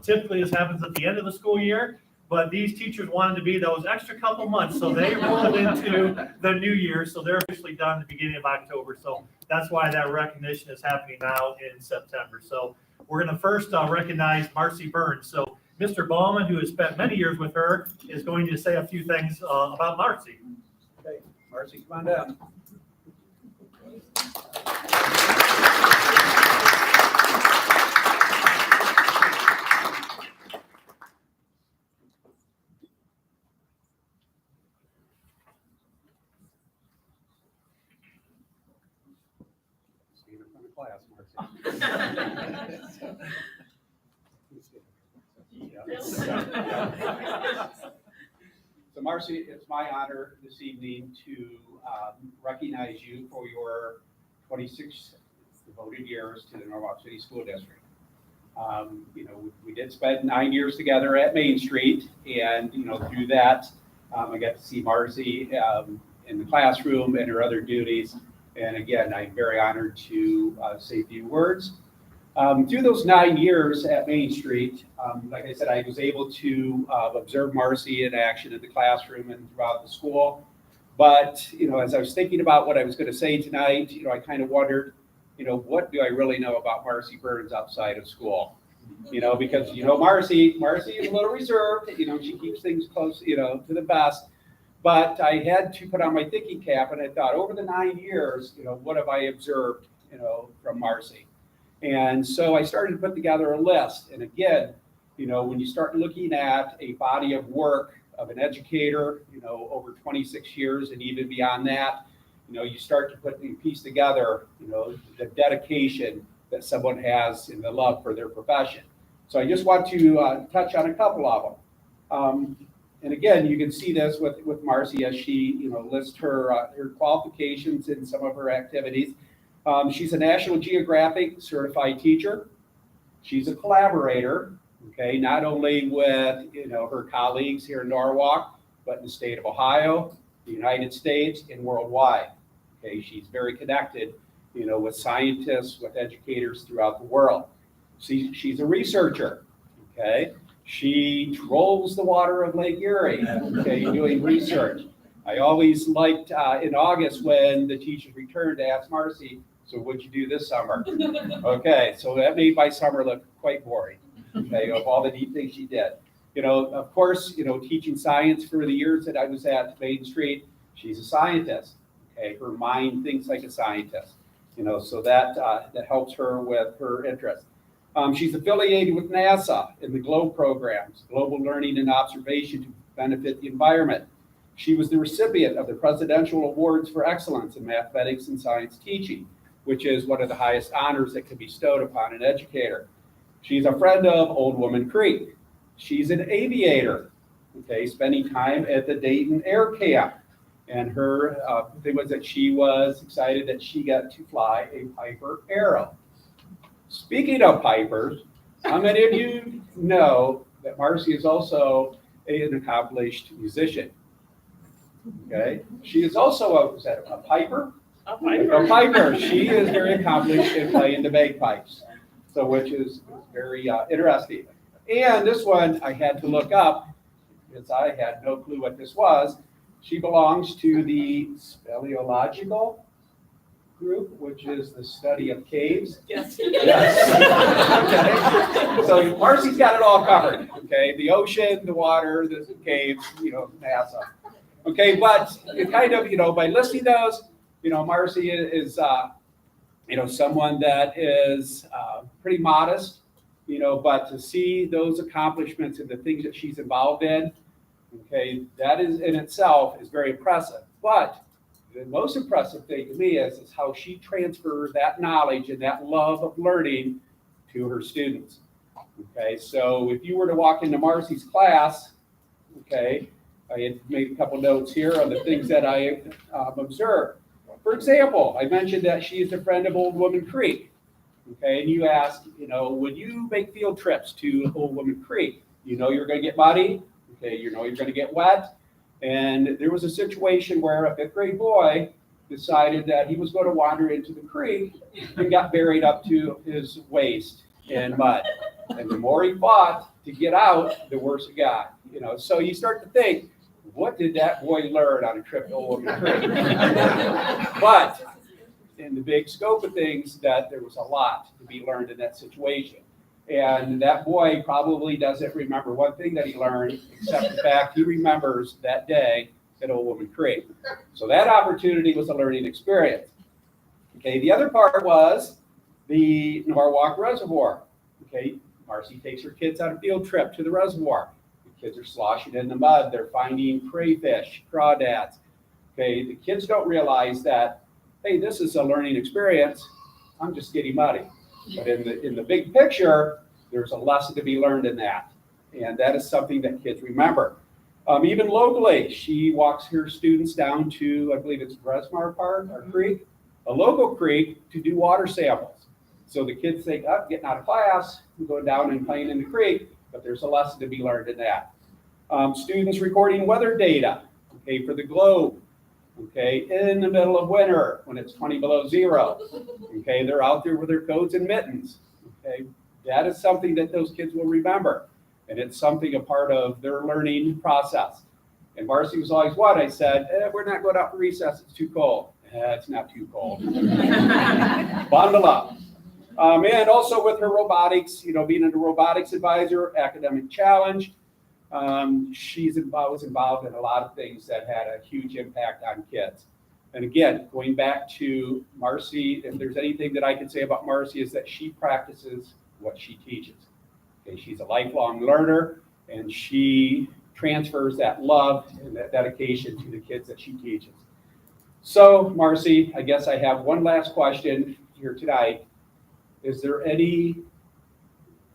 Typically, this happens at the end of the school year, but these teachers wanted to be those extra couple months, so they rolled into the new year, so they're officially done at the beginning of October. So that's why that recognition is happening now in September. So we're going to first recognize Marcy Burns. So Mr. Ballman, who has spent many years with her, is going to say a few things about Marcy. Okay, Marcy, come on down. Stand in front of class, Marcy. So Marcy, it's my honor this evening to recognize you for your 26 devoted years to the Norwalk City School District. We did spend 9 years together at Main Street, and through that, I got to see Marcy in the classroom and her other duties. And again, I'm very honored to say a few words. Through those 9 years at Main Street, like I said, I was able to observe Marcy in action in the classroom and throughout the school. But, as I was thinking about what I was going to say tonight, I kind of wondered, what do I really know about Marcy Burns outside of school? Because, Marcy is a little reserved, she keeps things close, to the vest. But I had to put on my thinking cap, and I thought, over the 9 years, what have I observed, from Marcy? And so I started to put together a list. And again, when you start looking at a body of work of an educator, over 26 years and even beyond that, you start to put the piece together, the dedication that someone has and the love for their profession. So I just want to touch on a couple of them. And again, you can see this with Marcy as she, lists her qualifications in some of her activities. She's a National Geographic certified teacher. She's a collaborator, okay, not only with, her colleagues here in Norwalk, but in the state of Ohio, the United States, and worldwide. Okay, she's very connected, with scientists, with educators throughout the world. She's a researcher, okay. She trolls the water of Lake Erie, okay, doing research. I always liked in August when the teachers returned to ask Marcy, so what'd you do this summer? Okay, so that made my summer look quite boring, okay, of all the neat things she did. Of course, teaching science for the years that I was at Main Street, she's a scientist, okay, her mind thinks like a scientist, so that helps her with her interest. She's affiliated with NASA in the GLOBE programs, Global Learning and Observation to Benefit the Environment. She was the recipient of the Presidential Awards for Excellence in Mathematics and Science Teaching, which is one of the highest honors that can be bestowed upon an educator. She's a friend of Old Woman Creek. She's an aviator, okay, spending time at the Dayton Air Camp. And her thing was that she was excited that she got to fly a Piper Arrow. Speaking of Pipers, how many of you know that Marcy is also an accomplished musician? Okay, she is also a piper? A piper. She is very accomplished in playing the bagpipes, so which is very interesting. And this one I had to look up because I had no clue what this was. She belongs to the speleological group, which is the study of caves. Yes. Okay. So Marcy's got it all covered. Okay, the ocean, the water, the caves, NASA. Okay, but it kind of, by listing those, Marcy is, someone that is pretty modest, but to see those accomplishments and the things that she's involved in, okay, that is in itself is very impressive. But the most impressive thing to me is how she transfers that knowledge and that love of learning to her students. Okay, so if you were to walk into Marcy's class, okay, I had made a couple notes here on the things that I observed. For example, I mentioned that she is a friend of Old Woman Creek. Okay, and you asked, would you make field trips to Old Woman Creek? You're going to get muddy. Okay, you're going to get wet. And there was a situation where a fifth grade boy decided that he was going to wander into the creek and got buried up to his waist in mud. And the more he fought to get out, the worse it got. You know, so you start to think, what did that boy learn on a trip to Old Creek? But in the big scope of things, that there was a lot to be learned in that situation. And that boy probably doesn't remember one thing that he learned, except the fact he remembers that day at Old Woman Creek. So that opportunity was a learning experience. Okay, the other part was the Norwalk Reservoir. Okay, Marcy takes her kids on a field trip to the reservoir. The kids are sloshing in the mud. They're finding crayfish, crawdads. Okay, the kids don't realize that, hey, this is a learning experience. I'm just getting muddy. But in the big picture, there's a lesson to be learned in that. And that is something that kids remember. Even locally, she walks her students down to, I believe it's Bresmar Park, or Creek, a local creek, to do water samples. So the kids think, oh, getting out of class, I'm going down and playing in the creek, but there's a lesson to be learned in that. Students recording weather data, okay, for the globe. Okay, in the middle of winter when it's 20 below zero. Okay, they're out there with their coats and mittens. Okay, that is something that those kids will remember. And it's something a part of their learning process. And Marcy was always what? I said, we're not going out for recess, it's too cold. It's not too cold. Bundle up. And also with her robotics, you know, being a robotics advisor, academic challenge, was involved in a lot of things that had a huge impact on kids. And again, going back to Marcy, if there's anything that I can say about Marcy is that she practices what she teaches. Okay, she's a lifelong learner, and she transfers that love and that dedication to the kids that she teaches. So, Marcy, I guess I have one last question here tonight. Is there any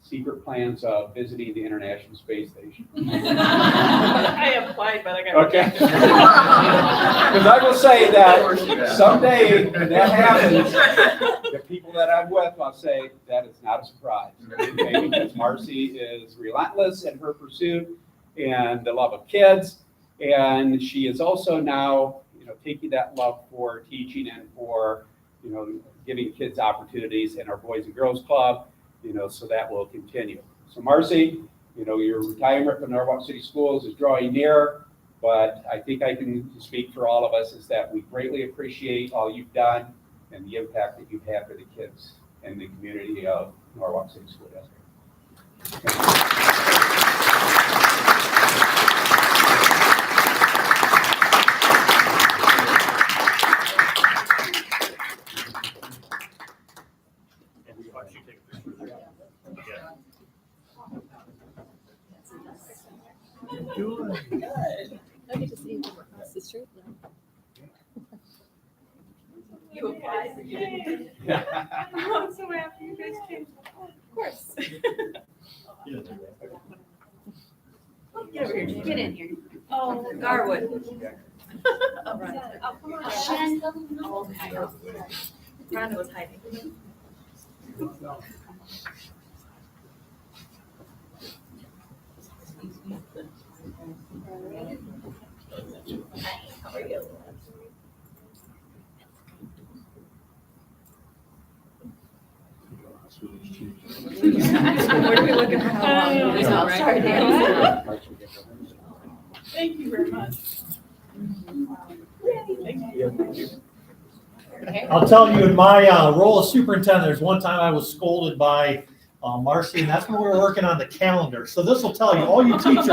secret plans of visiting the International Space Station? I applied, but I got Okay. rejected. Because I will say that someday when that happens, the people that I'm with, I'll say that is not a surprise. Okay? Because Marcy is relentless in her pursuit and the love of kids. And she is also now, you know, taking that love for teaching and for, you know, giving kids opportunities in our Boys and Girls Club, you know, so that will continue. So Marcy, you know, your retirement from Norwalk City Schools is drawing near, but I think I can speak for all of us is that we greatly appreciate all you've done and the impact that you've had for the kids and the community of Norwalk City School District. Good. I get to see you across the street now. You applied, but you didn't. I'm so happy you guys came. Of course. Get over here. Get in here. Oh, Garwood. Oh, right. Oh, come on. Okay. Rhonda was hiding. How are you? Where are we looking for how long? It's all right. Thank you very much. Thank you. I'll tell you, in my role as superintendent, there's one time I was scolded by Marcy, and that's when we were working on the calendar. So this will tell you, all you teachers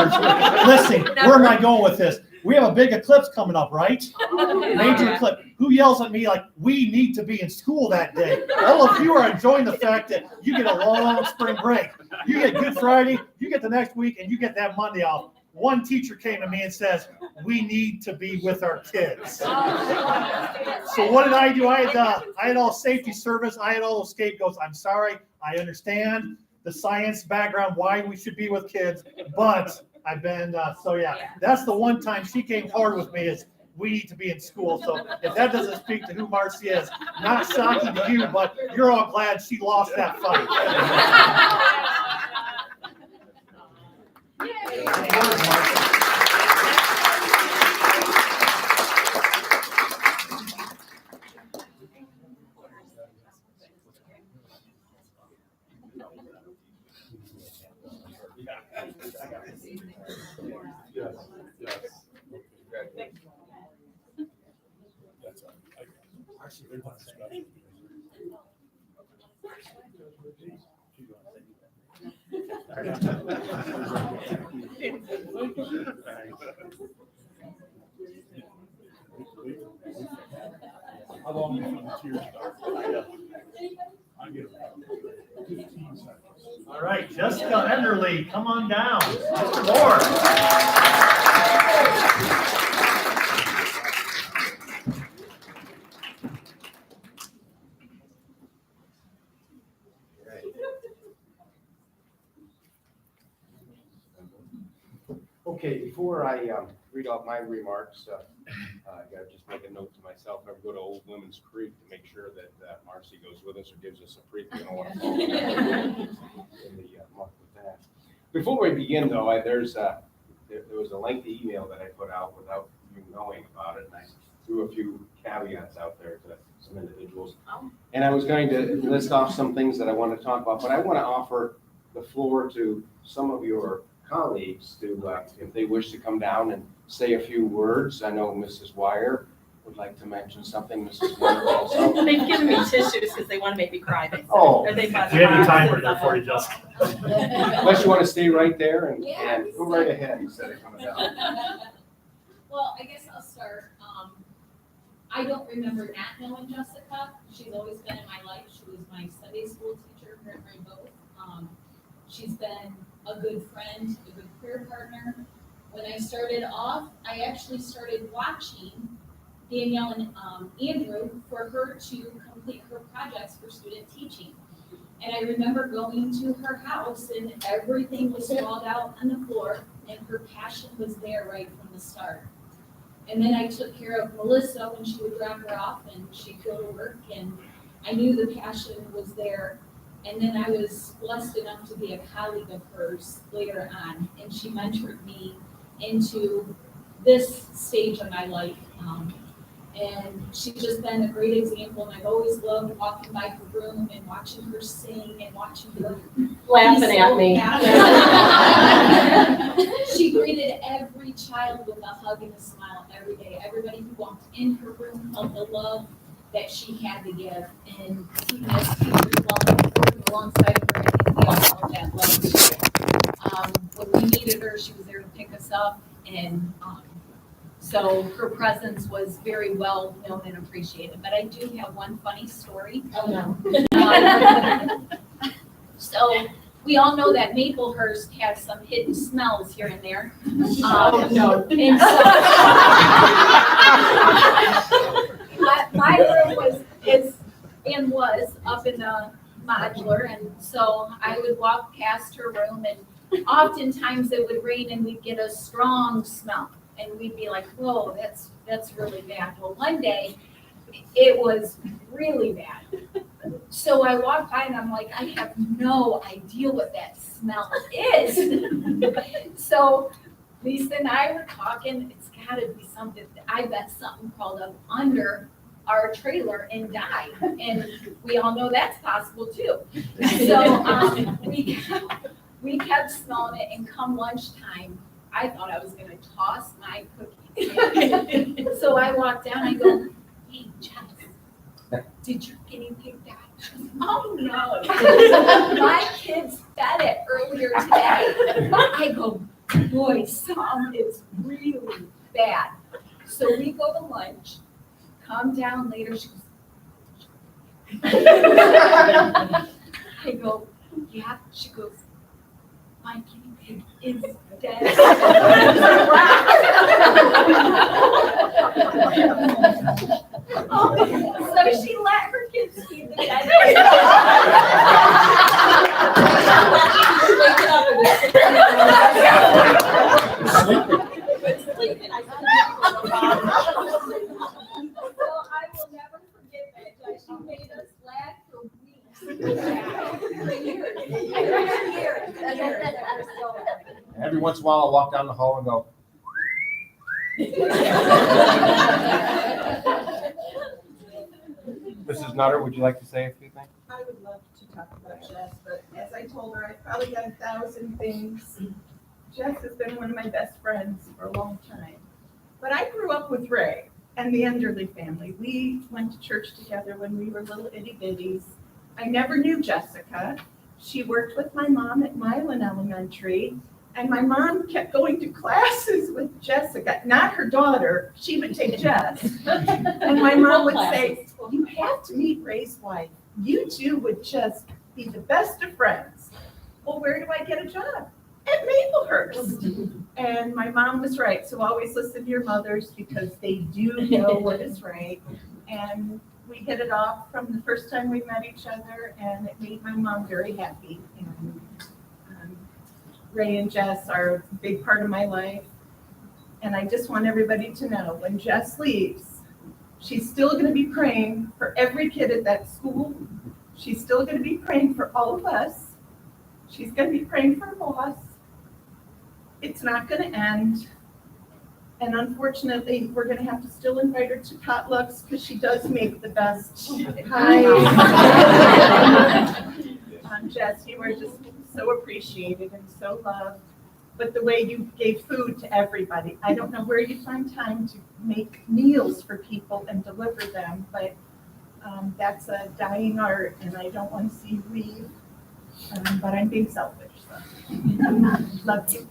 listening, where am I going with this? We have a big eclipse coming up, right? Major eclipse. Who yells at me like, we need to be in school that day? All of you are enjoying the fact that you get a long spring break. You get Good Friday, you get the next week, and you get that Monday off. One teacher came to me and says, we need to be with our kids. So what did I do? I had all safety service. I had all those scapegoats. I'm sorry. I understand the science background, why we should be with kids, but I've been, so yeah, that's the one time she came hard with me is we need to be in school. So if that doesn't speak to who Marcy is, not shocking to you, but you're all glad she lost that fight. How long before the tears start? I get about 15 seconds. All right, Jessica Enderly, come on down. Mr. Moore. Okay, before I read off my remarks, I gotta just make a note to myself. I go to Old Women's Creek to make sure that Marcy goes with us or gives us a preview. I don't want to fall in the muck with that. Before we begin, though, there was a lengthy email that I put out without you knowing about it, and I threw a few caveats out there to some individuals. And I was going to list off some things that I want to talk about, but I want to offer the floor to some of your colleagues to, if they wish to come down and say a few words. I know Mrs. Wire would like to mention something, Mrs. Wire also. They've given me tissues because they want to make me cry. They said. Oh. Or they bought We have a boxes timer of there for you, them. Jessica. Unless you want to stay right there and go right ahead instead of coming down. Well, I guess I'll start. I don't remember not knowing Jessica. She's always been in my life. She was my Sunday school teacher, her and I both. She's been a good friend, a good career partner. When I started off, I actually started watching Danielle and Andrew for her to complete her projects for student teaching. And I remember going to her house and everything was sprawled out on the floor and her passion was there right from the start. And then I took care of Melissa when she would drop her off and she'd go to work, and I knew the passion was there. And then I was blessed enough to be a colleague of hers later on, and she mentored me into this stage of my life. And she's just been a great example, and I've always loved walking by her room and watching her sing and watching her Laughing at me. She greeted every child with a hug and a smile every day. Everybody who walked in her room felt the love that she had to give. And even as teachers, working alongside of her, I think we all know that love. When we needed her, she was there to pick us up. And so her presence was very well known and appreciated. But I do have one funny story. Oh, no. So we all know that Maplehurst has some hidden smells here and there. Oh, no. And so my room was up in the modular, and so I would walk past her room, and oftentimes it would rain and we'd get a strong smell, and we'd be like, whoa, that's really bad. Well, one day it was really bad. So I walked by and I'm like, I have no idea what that smell is. So Lisa and I were talking, it's gotta be something, I bet something crawled up under our trailer and died. And we all know that's possible too. So we kept smelling it, and come lunchtime, I thought I was gonna toss my cookies. So I walked down, I go, hey, Jess, did your guinea pig die? She goes, oh no, my kids fed it earlier today. I go, boy, some is really bad. So we go to lunch, come down later, she goes, I go, yeah, she goes, my guinea pig is dead. So she let her kids feed the dead. So I will never forget that. She made us laugh for weeks. For years. Every once in a while, I'll walk down the hall and go, Mrs. Nutter, would you like to say a few things? I would love to talk about Jess, but as I told her, I probably got 1,000 things. Jess has been one of my best friends for a long time. But I grew up with Ray. and the Enderly family. We went to church together when we were little itty bitties. I never knew Jessica. She worked with my mom at Milan Elementary, and my mom kept going to classes with Jessica, not her daughter. She would take Jess. And my mom would say, you have to meet Ray's wife. You two would just be the best of friends. Well, where do I get a job? At Maplehurst. And my mom was right. So always listen to your mothers because they do know what is right. And we hit it off from the first time we met each other, and it made my mom very happy. And Ray and Jess are a big part of my life. And I just want everybody to know, when Jess leaves, she's still going to be praying for every kid at that school. She's still going to be praying for all of us. She's going to be praying for her boss. It's not going to end. And unfortunately, we're going to have to still invite her to potlucks because she does make the best pies. Jess, you were just so appreciated and so loved. But the way you gave food to everybody, I don't know where you find time to make meals for people and deliver them, but that's a dying art, and I don't want to see you leave. But I'm being selfish, so love you.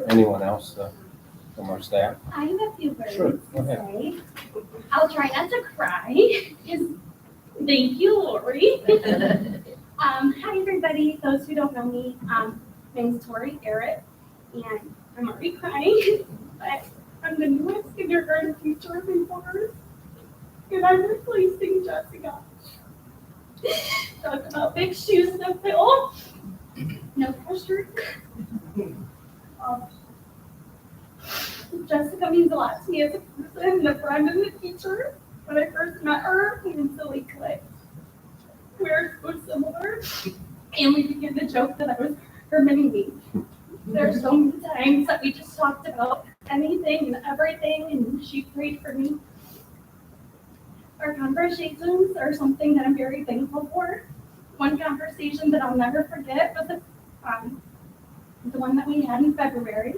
Anyone else from our staff? I have a few words Sure, to go ahead. say. I'll try not to cry, because thank you, Lori. Hi, everybody. Those who don't know me, my name's Tori Garrett, and I'm already crying, but I'm the newest kindergarten teacher before, and I'm replacing Jessica. Talk about big shoes to fill. No pressure. Jessica means a lot to me as a person, a friend, and a teacher. When I first met her, we instantly clicked. We're so similar, and we began to joke that I was her mini-me. There are so many times that we just talked about anything and everything, and she prayed for me. Our conversations are something that I'm very thankful for. One conversation that I'll never forget was the one that we had in February.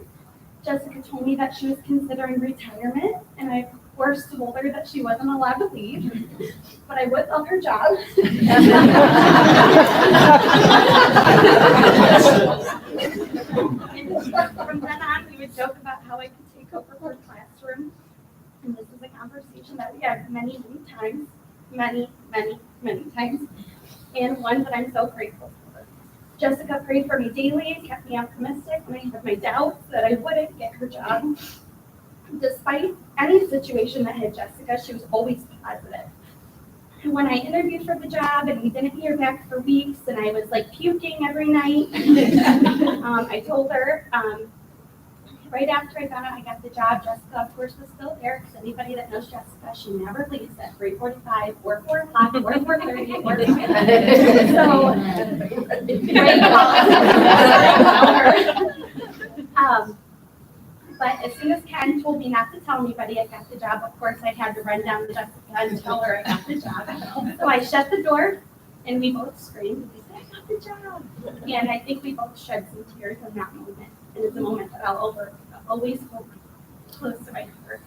Jessica told me that she was considering retirement, and I of course told her that she wasn't allowed to leave, but I would love her job. And from then on, we would joke about how I could take over her classroom. And this is a conversation that we had many times, many times, and one that I'm so grateful for. Jessica prayed for me daily and kept me optimistic when I had my doubts that I wouldn't get her job. Despite any situation that hit Jessica, she was always positive. And when I interviewed for the job and we didn't hear back for weeks and I was like puking every night, I told her, right after I found out I got the job, Jessica, of course, was still there, because anybody that knows Jessica, she never leaves at 3:45 or 4 o'clock or 4:30 or 5. So, but as soon as Ken told me not to tell anybody I got the job, of course, I had to run down to Jessica and tell her I got the job. So I shut the door, and we both screamed, and we said, I got the job. And I think we both shed some tears in that moment. And it's a moment that I'll always hold close to my heart.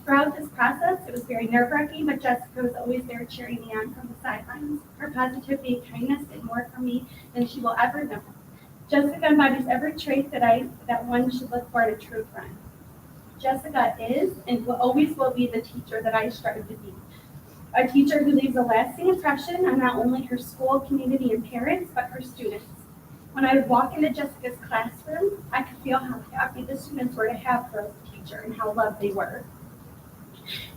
Throughout this process, it was very nerve-wracking, but Jessica was always there cheering me on from the sidelines. Her positivity and kindness did more for me than she will ever know. Jessica embodies every trait that one should look for in a true friend. Jessica is and always will be the teacher that I strive to be. A teacher who leaves a lasting impression on not only her school, community, and parents, but her students. When I would walk into Jessica's classroom, I could feel how happy the students were to have her as a teacher and how loved they were.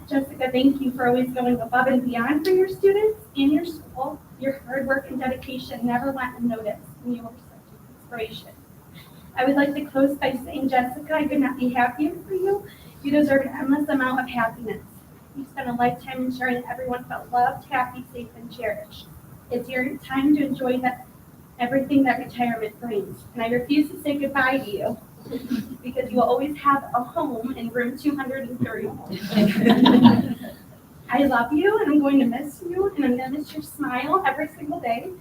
Jessica, thank you for always going above and beyond for your students and your school. Your hard work and dedication never went unnoticed, and you were such an inspiration. I would like to close by saying, Jessica, I could not be happier for you. You deserve an endless amount of happiness. You spent a lifetime ensuring that everyone felt loved, happy, safe, and cherished. It's your time to enjoy everything that retirement brings. And I refuse to say goodbye to you because you will always have a home in room 230. I love you, and I'm going to miss you, and I'm going to miss your smile every single day.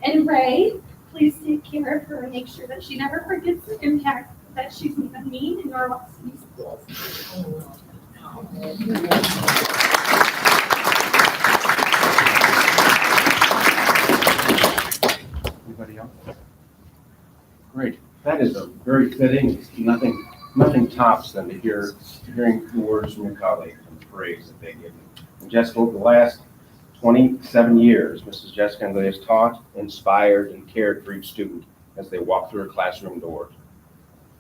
And Ray, please take care of her and make sure that she never forgets the impact that she's made on me and Norwalk City Schools. Anybody else? Great. That is a very fitting. Nothing tops than to hearing the words from your colleagues and the praise that they give you. And Jessica, over the last 27 years, Mrs. Jessica Anglais has taught, inspired, and cared for each student as they walked through her classroom doors.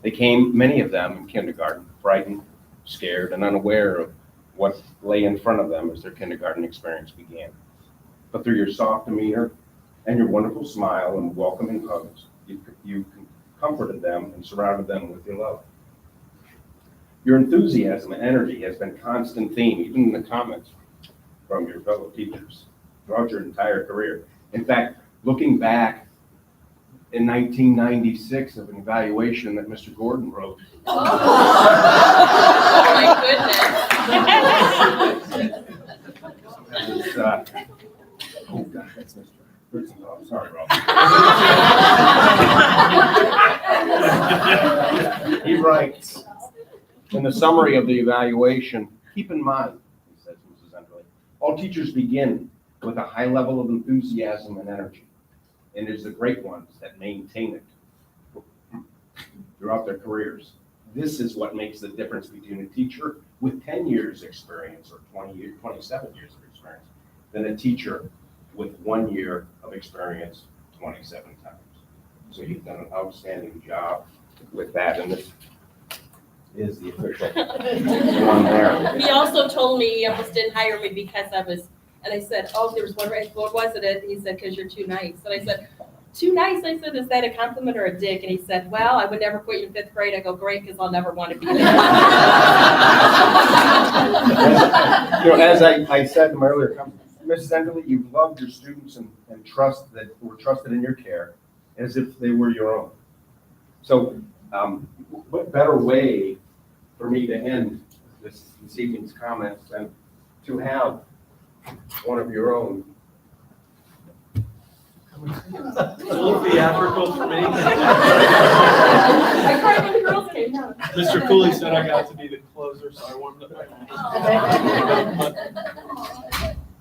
They came, many of them, in kindergarten, frightened, scared, and unaware of what lay in front of them as their kindergarten experience began. But through your soft demeanor and your wonderful smile and welcoming hugs, you comforted them and surrounded them with your love. Your enthusiasm and energy has been a constant theme, even in the comments from your fellow teachers throughout your entire career. In fact, looking back in 1996 of an evaluation that Mr. Gordon wrote. Oh, my goodness. Oh, God, that's Mr. Oh, sorry, Rob. He writes, in the summary of the evaluation, keep in mind, he says, Mrs. Enderle, all teachers begin with a high level of enthusiasm and energy, and it is the great ones that maintain it throughout their careers. This is what makes the difference between a teacher with 10 years experience or 27 years of experience than a teacher with 1 year of experience 27 times. So you've done an outstanding job with that, and this is the official one there. He also told me he almost didn't hire me because I was, and I said, oh, there was one right, what was it? He said, because you're too nice. And I said, too nice? I said, is that a compliment or a dick? And he said, well, I would never put you in 5th grade. I go, great, because I'll never want to be there. As I said in my earlier comment, Mrs. Enderle, you've loved your students and trust that were trusted in your care as if they were your own. So what better way for me to end this evening's comments than to have one of your own. A little theatrical for me. I cried when the girls came down. Mr. Cooley said I got to be the closer, so I warmed up my mind.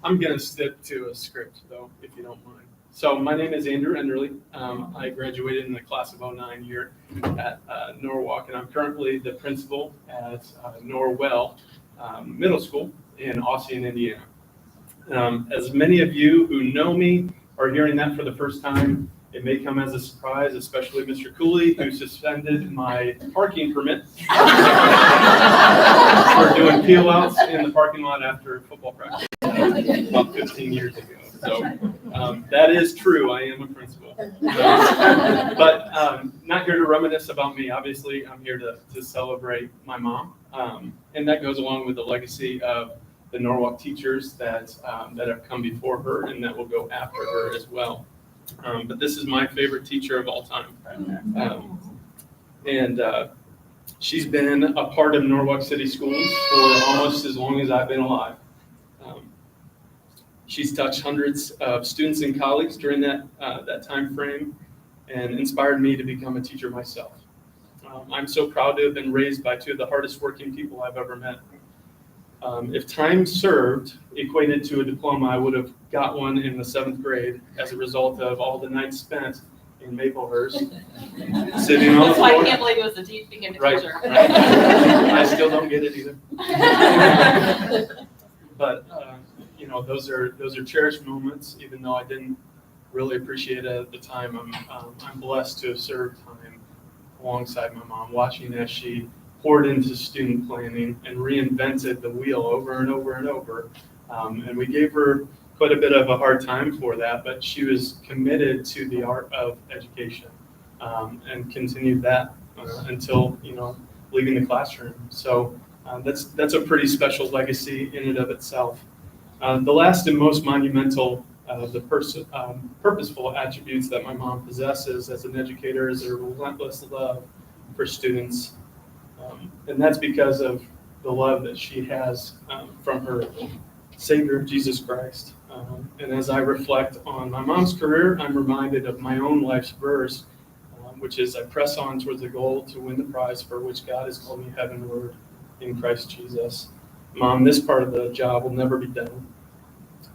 I'm gonna stick to a script though, if you don't mind. So my name is Andrew Enderle. I graduated in the class of '09 year at Norwalk, and I'm currently the principal at Norwell Middle School in Ossian, Indiana. As many of you who know me are hearing that for the first time, it may come as a surprise, especially Mr. Cooley, who suspended my parking permit for doing peel outs in the parking lot after football practice about 15 years ago. So that is true. I am a principal. But not here to reminisce about me. Obviously, I'm here to celebrate my mom. And that goes along with the legacy of the Norwalk teachers that have come before her and that will go after her as well. But this is my favorite teacher of all time. She's been a part of Norwalk City Schools for almost as long as I've been alive. She's touched hundreds of students and colleagues during that time frame and inspired me to become a teacher myself. I'm so proud to have been raised by two of the hardest working people I've ever met. If time served equated to a diploma, I would have got one in the 7th grade as a result of all the nights spent in Maplehurst, sitting on the That's why I floor. can't believe it was a became a Right, teacher. right. I still don't get it either. But those are cherished moments, even though I didn't really appreciate it at the time. I'm blessed to have served time alongside my mom, watching as she poured into student planning and reinvented the wheel over and over and over. And we gave her quite a bit of a hard time for that, but she was committed to the art of education and continued that until leaving the classroom. So that's a pretty special legacy in and of itself. The last and most monumental of the purposeful attributes that my mom possesses as an educator is a relentless love for students. And that's because of the love that she has from her Savior, Jesus Christ. And as I reflect on my mom's career, I'm reminded of my own life's verse, which is, I press on towards the goal to win the prize for which God has called me heavenward in Christ Jesus. Mom, this part of the job will never be done,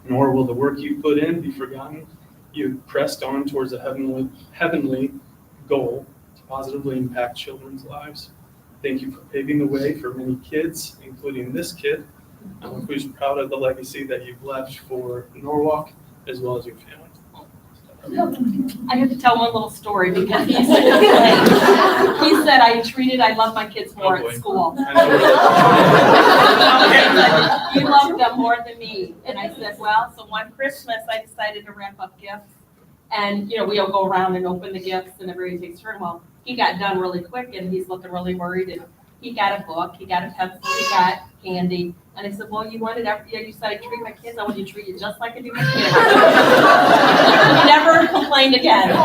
nor will the work you put in be forgotten. You've pressed on towards a heavenly goal to positively impact children's lives. Thank you for paving the way for many kids, including this kid, who's proud of the legacy that you've left for Norwalk as well as your family. I have to tell one little story because he said I love my kids more Oh, boy. at school. I know where You love them more than me. And I said, well, so one Christmas I decided to wrap up gifts. And, we'll go around and open the gifts and everybody takes turn. Well, he got done really quick and he's looking really worried. And he got a book, he got a pencil, he got candy. And I said, well, you wanted you said I treat my kids, I want you to treat you just like I do my kids. He never complained again. Never.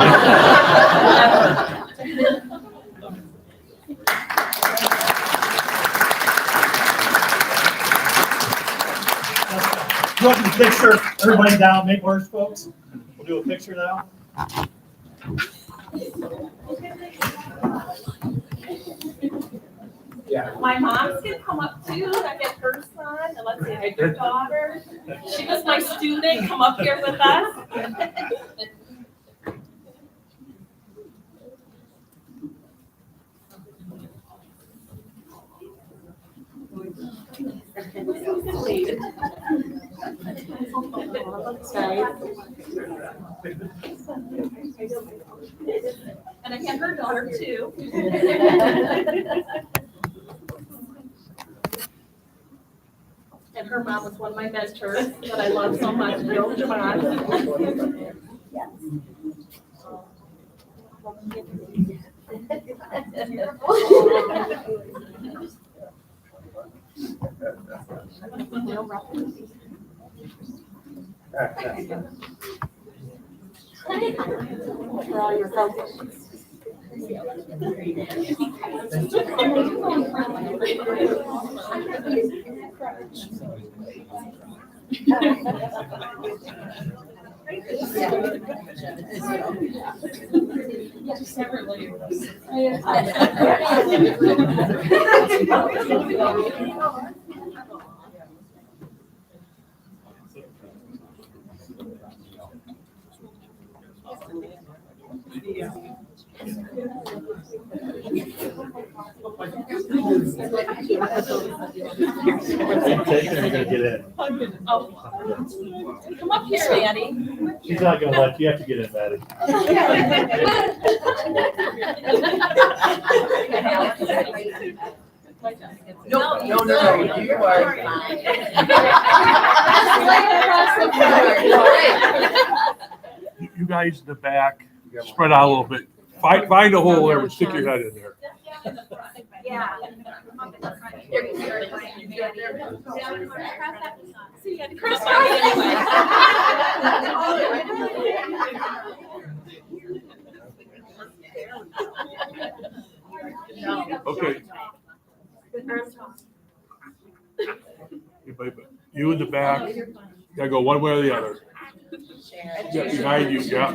Go up to the picture, everybody down, make worse, folks. We'll do a picture now. Yeah. My mom's gonna come up too, I get her son, and let's see, I her daughter. She was my student, come up here with us. And I had her daughter too. And her mom was one of my mentors that I love so much, Jill Javon. For all your focus. You're gonna get in. Oh. Come up here, Maddie. She's not gonna let you, have to get in, Maddie. No, you are fine. You guys in the back, spread out a little bit. Find a hole there and stick your head in there. Yeah. Chris, Okay. But you in the back, gotta go one way or the other. Yeah, behind you, yeah.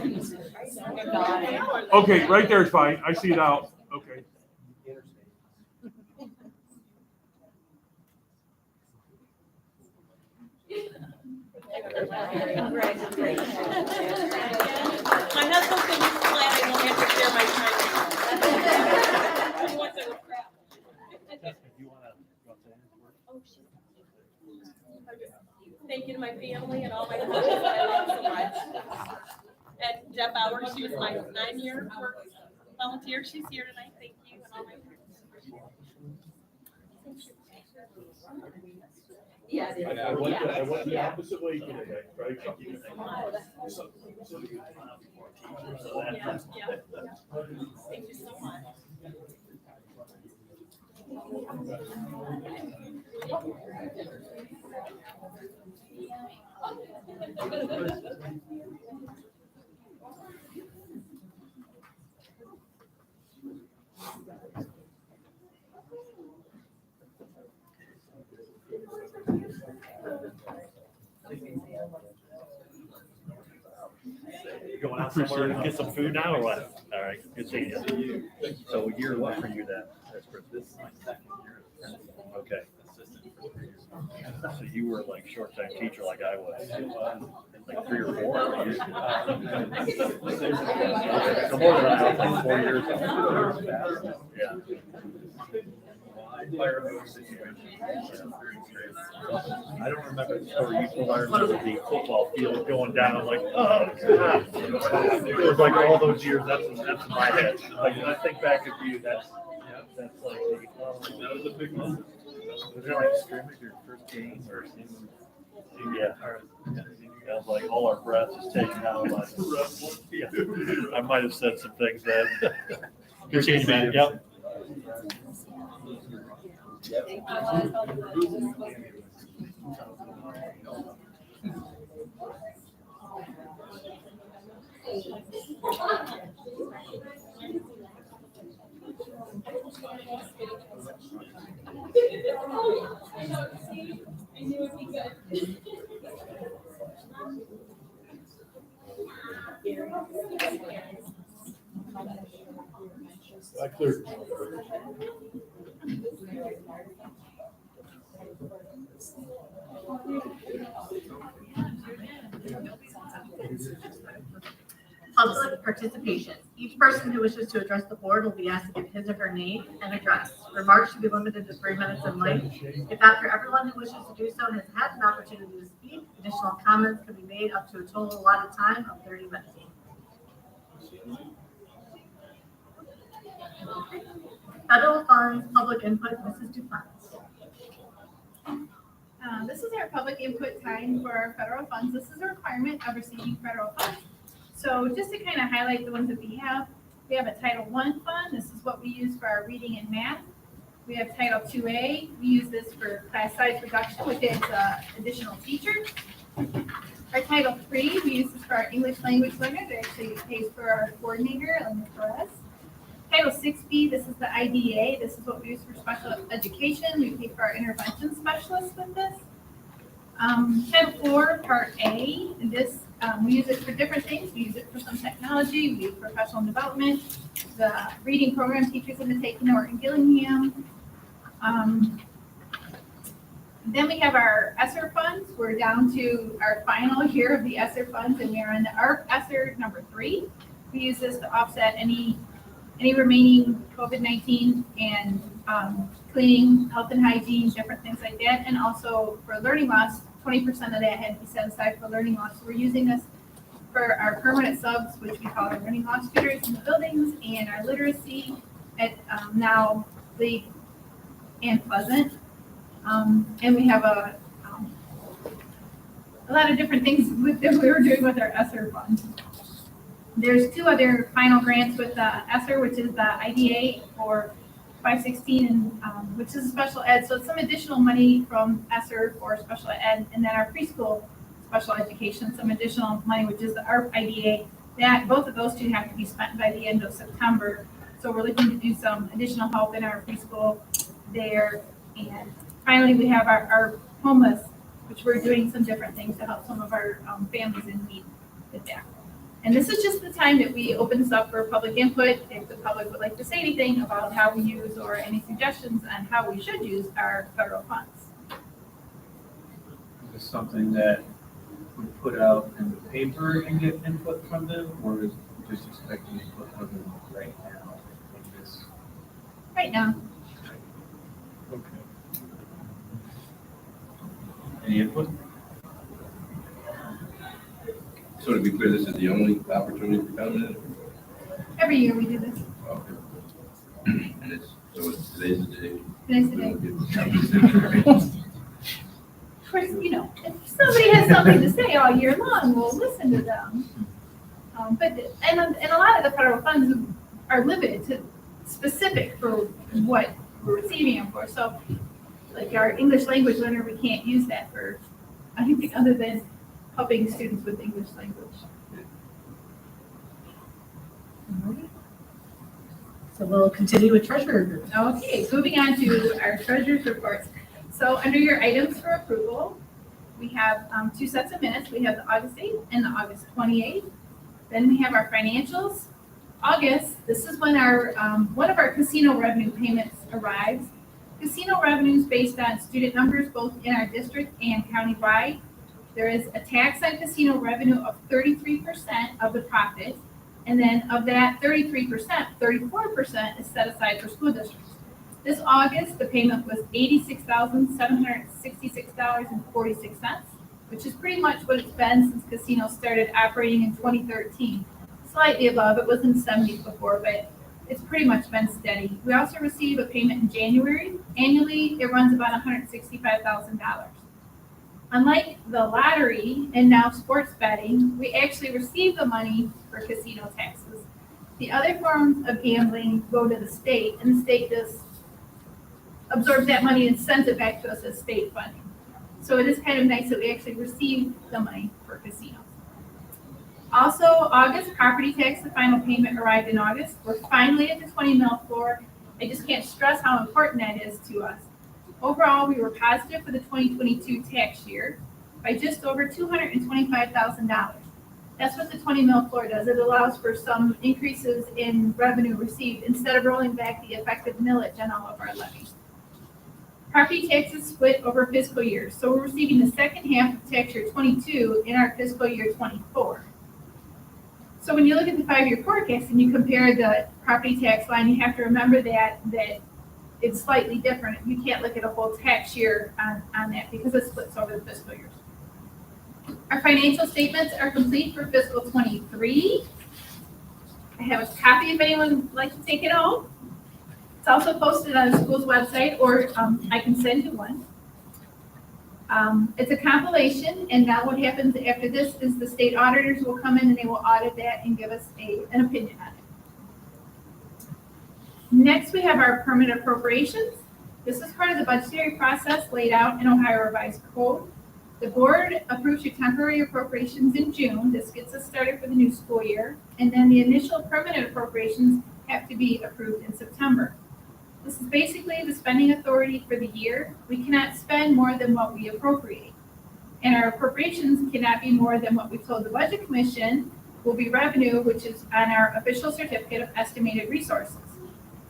Okay, right there is fine. I see it out. Okay. My husband's gonna be so glad I don't have to share my time. He wants it with crap. Thank you to my family and all my friends that I love so much. And Deb Bauer, she was my 9-year work volunteer. She's here tonight. Thank you and all my friends. Yeah, it is. I went the opposite way today. I tried to keep it. Yeah. Thank you so much. You going out somewhere to get some food now or what? All right, good seeing you. So year what for you then? That's for this is my second year. Okay. Assistant So you were like short-time teacher like I was, like 3 or 4. So more than I, like 4 years. Yeah. I don't remember the story you told. I remember the football field going down, like, oh, God. It was like all those years, that's in my head. Like, when I think back of you, that's like, That was a big moment. was it like scrimmage your first game or? Yeah. I was like, all our breath is taken out. Like, yeah. I might have said some things then. Good change, man. Yep. I cleared. Public participation. Each person who wishes to address the board will be asked to give his or her name and address. Remarks should be limited to 3 minutes in length. If after everyone who wishes to do so has had an opportunity to speak, additional comments can be made up to a total allotted time of 30 minutes. Federal funds, public input, Mrs. Dupont. This is our public input time for our federal funds. This is a requirement of receiving federal funds. So just to kind of highlight the ones that we have a Title I fund. This is what we use for our reading and math. We have Title IIA. We use this for class size reduction, which is additional teachers. Our Title III, we use this for our English language learners. It actually pays for our coordinator and for us. Title 6B, this is the IDEA. This is what we use for special education. We pay for our intervention specialists with this. Title IV, Part A, this we use it for different things. We use it for some technology. We use professional development. The reading program teachers have been taking over in Gillingham. Then we have our ESSER funds. We're down to our final year of the ESSER funds, and we are in the ARP ESSER number 3. We use this to offset any remaining COVID-19 and cleaning, health and hygiene, different things like that. And also for learning loss, 20% of that had to be set aside for learning loss. So we're using this for our permanent subs, which we call our learning loss tutors in the buildings, and our literacy at now League and Pleasant. And we have a lot of different things that we were doing with our ESSER fund. There's 2 other final grants with ESSER, which is the IDA for 516, and which is special ed. So it's some additional money from ESSER for special ed, and then our preschool special education, some additional money, which is the ARP IDA. That both of those 2 have to be spent by the end of September. So we're looking to do some additional help in our preschool there. And finally, we have our homeless, which we're doing some different things to help some of our families in need with that. And this is just the time that we open this up for public input. If the public would like to say anything about how we use or any suggestions on how we should use our federal funds. Is this something that we put out in the paper and get input from them, or is it just expecting input from them right now? Right now. Okay. Any input? So to be clear, this is the only opportunity for comment? Every year we do this. Okay. And it's today's the day. Today's the day. Of course, if somebody has something to say all year long, we'll listen to them. But a lot of the federal funds are limited to specific for what we're receiving them for. So like our English language learner, we can't use that for anything other than helping students with English language. So we'll continue with treasurer group. Okay, moving on to our treasurer's reports. So under your items for approval, we have 2 sets of minutes. We have the August 8th and the August 28th. Then we have our financials. August, this is when our one of our casino revenue payments arrives. Casino revenues based on student numbers both in our district and countywide. There is a tax on casino revenue of 33% of the profit. And then of that 33%, 34% is set aside for school districts. This August, the payment was $86,766.46, which is pretty much what it's been since casinos started operating in 2013. Slightly above, it was in the 70s before, but it's pretty much been steady. We also receive a payment in January. Annually, it runs about $165,000. Unlike the lottery and now sports betting, we actually receive the money for casino taxes. The other forms of gambling go to the state, and the state just absorbs that money and sends it back to us as state funding. So it is kind of nice that we actually receive the money for casinos. Also, August property tax, the final payment arrived in August. We're finally at the 20 mil floor. I just can't stress how important that is to us. Overall, we were positive for the 2022 tax year by just over $225,000. That's what the 20 mil floor does. It allows for some increases in revenue received instead of rolling back the effective millage on all of our levies. Property taxes split over fiscal years, so we're receiving the second half of tax year 22 in our fiscal year 24. So when you look at the 5-year forecast and you compare the property tax line, you have to remember that it's slightly different. You can't look at a whole tax year on that because it splits over the fiscal years. Our financial statements are complete for fiscal 23. I have a copy if anyone would like to take it home. It's also posted on the school's website, or I can send you one. It's a compilation, and now what happens after this is the state auditors will come in and they will audit that and give us an opinion on it. Next, we have our permanent appropriations. This is part of the budgetary process laid out in Ohio Revised Code. The board approves your temporary appropriations in June. This gets us started for the new school year. And then the initial permanent appropriations have to be approved in September. This is basically the spending authority for the year. We cannot spend more than what we appropriate. And our appropriations cannot be more than what we told the Budget Commission will be revenue, which is on our official certificate of estimated resources.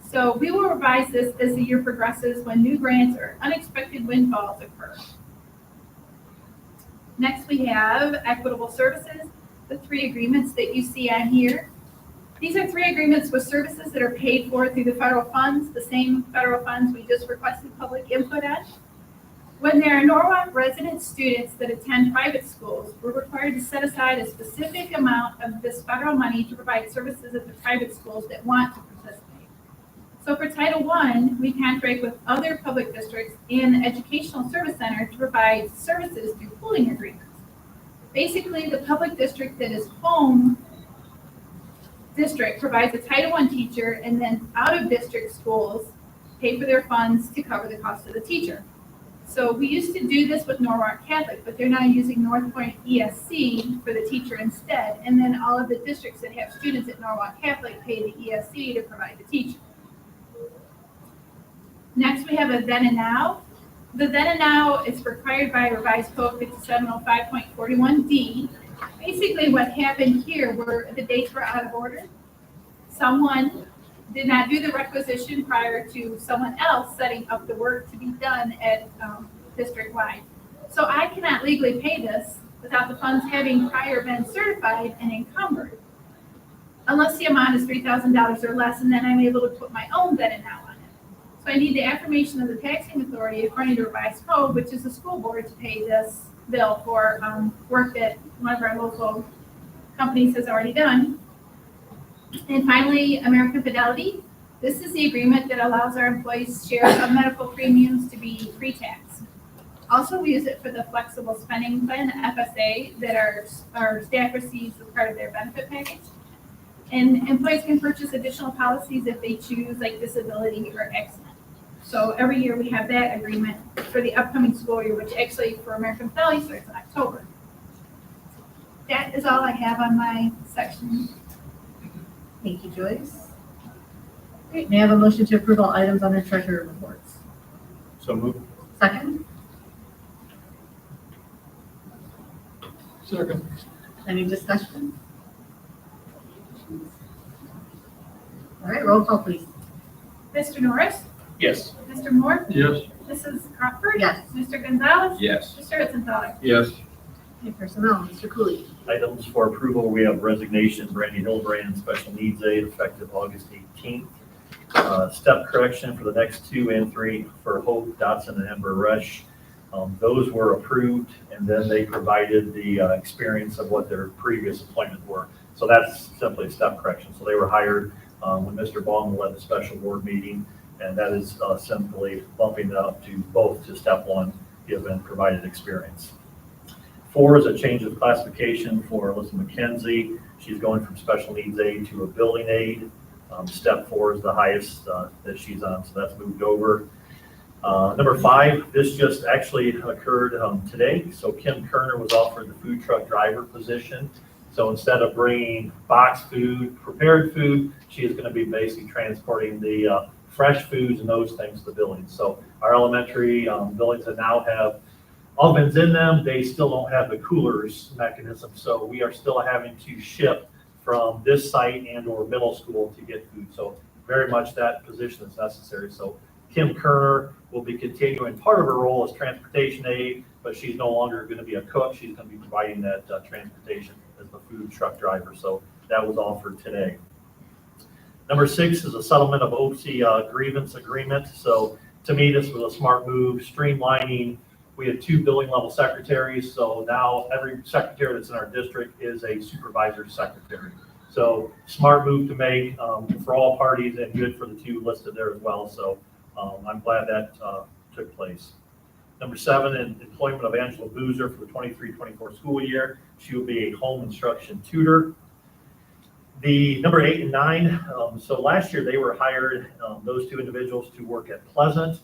So we will revise this as the year progresses when new grants or unexpected windfalls occur. Next, we have equitable services, the 3 agreements that you see on here. These are 3 agreements with services that are paid for through the federal funds, the same federal funds we just requested public input on. When there are Norwalk resident students that attend private schools, we're required to set aside a specific amount of this federal money to provide services at the private schools that want to participate. So for Title I, we contract with other public districts and the Educational Service Center to provide services through pooling agreements. Basically, the public district that is home district provides a Title I teacher, and then out-of-district schools pay for their funds to cover the cost of the teacher. So we used to do this with Norwalk Catholic, but they're now using North Point ESC for the teacher instead, and then all of the districts that have students at Norwalk Catholic pay the ESC to provide the teacher. Next, we have a then and now. The then and now is required by Revised Code 5705.41D. Basically, what happened here were the dates were out of order. Someone did not do the requisition prior to someone else setting up the work to be done at district-wide. So I cannot legally pay this without the funds having prior been certified and encumbered, unless the amount is $3,000 or less, and then I'm able to put my own then and now on it. So I need the affirmation of the taxing authority according to Revised Code, which is the school board, to pay this bill for work that one of our local companies has already done. And finally, American Fidelity. This is the agreement that allows our employees' share of medical premiums to be pre-tax. Also, we use it for the flexible spending plan, the FSA, that our staff receives as part of their benefit package. And employees can purchase additional policies if they choose, like disability or accident. So every year we have that agreement for the upcoming school year, which actually for American Fidelity starts in October. That is all I have on my section. Thank you, Joyce. Great. May I have a motion to approve all items on the treasurer reports? So moved. Second? Second. Any discussion? All right, roll call, please. Mr. Norris? Yes. Mr. Moore? Yes. Mrs. Crawford? Yes. Mr. Gonzalez? Yes. Mr. Hitzenthaler? Yes. Okay, personnel, Mr. Cooley. Items for approval, we have resignation, Brandy Hildebrand, special needs aide, effective August 18th. Step correction for the next 2 and 3 for Hope Dotson and Amber Rush. Those were approved, and then they provided the experience of what their previous appointments were. So that's simply a step correction. So they were hired when Mr. Baldwin led the special board meeting, and that is simply bumping it up to both to step 1, given provided experience. 4 is a change of classification for Alyssa McKenzie. She's going from special needs aide to a building aide. Step 4 is the highest that she's on, so that's moved over. Number 5, this just actually occurred today. So Kim Kerner was offered the food truck driver position. So instead of bringing boxed food, prepared food, she is going to be basically transporting the fresh foods and those things to the buildings. So our elementary buildings that now have ovens in them, they still don't have the coolers mechanism. So we are still having to ship from this site and or middle school to get food. So very much that position is necessary. So Kim Kerner will be continuing part of her role as transportation aide, but she's no longer going to be a cook. She's going to be providing that transportation as the food truck driver. So that was offered today. Number 6 is a settlement of OC grievance agreement. So to me, this was a smart move, streamlining. We had 2 building level secretaries, so now every secretary that's in our district is a supervisor secretary. So smart move to make for all parties and good for the 2 listed there as well. So I'm glad that took place. Number 7, employment of Angela Boozer for the 23-24 school year. She will be a home instruction tutor. The number 8 and 9, so last year they were hired, those 2 individuals, to work at Pleasant.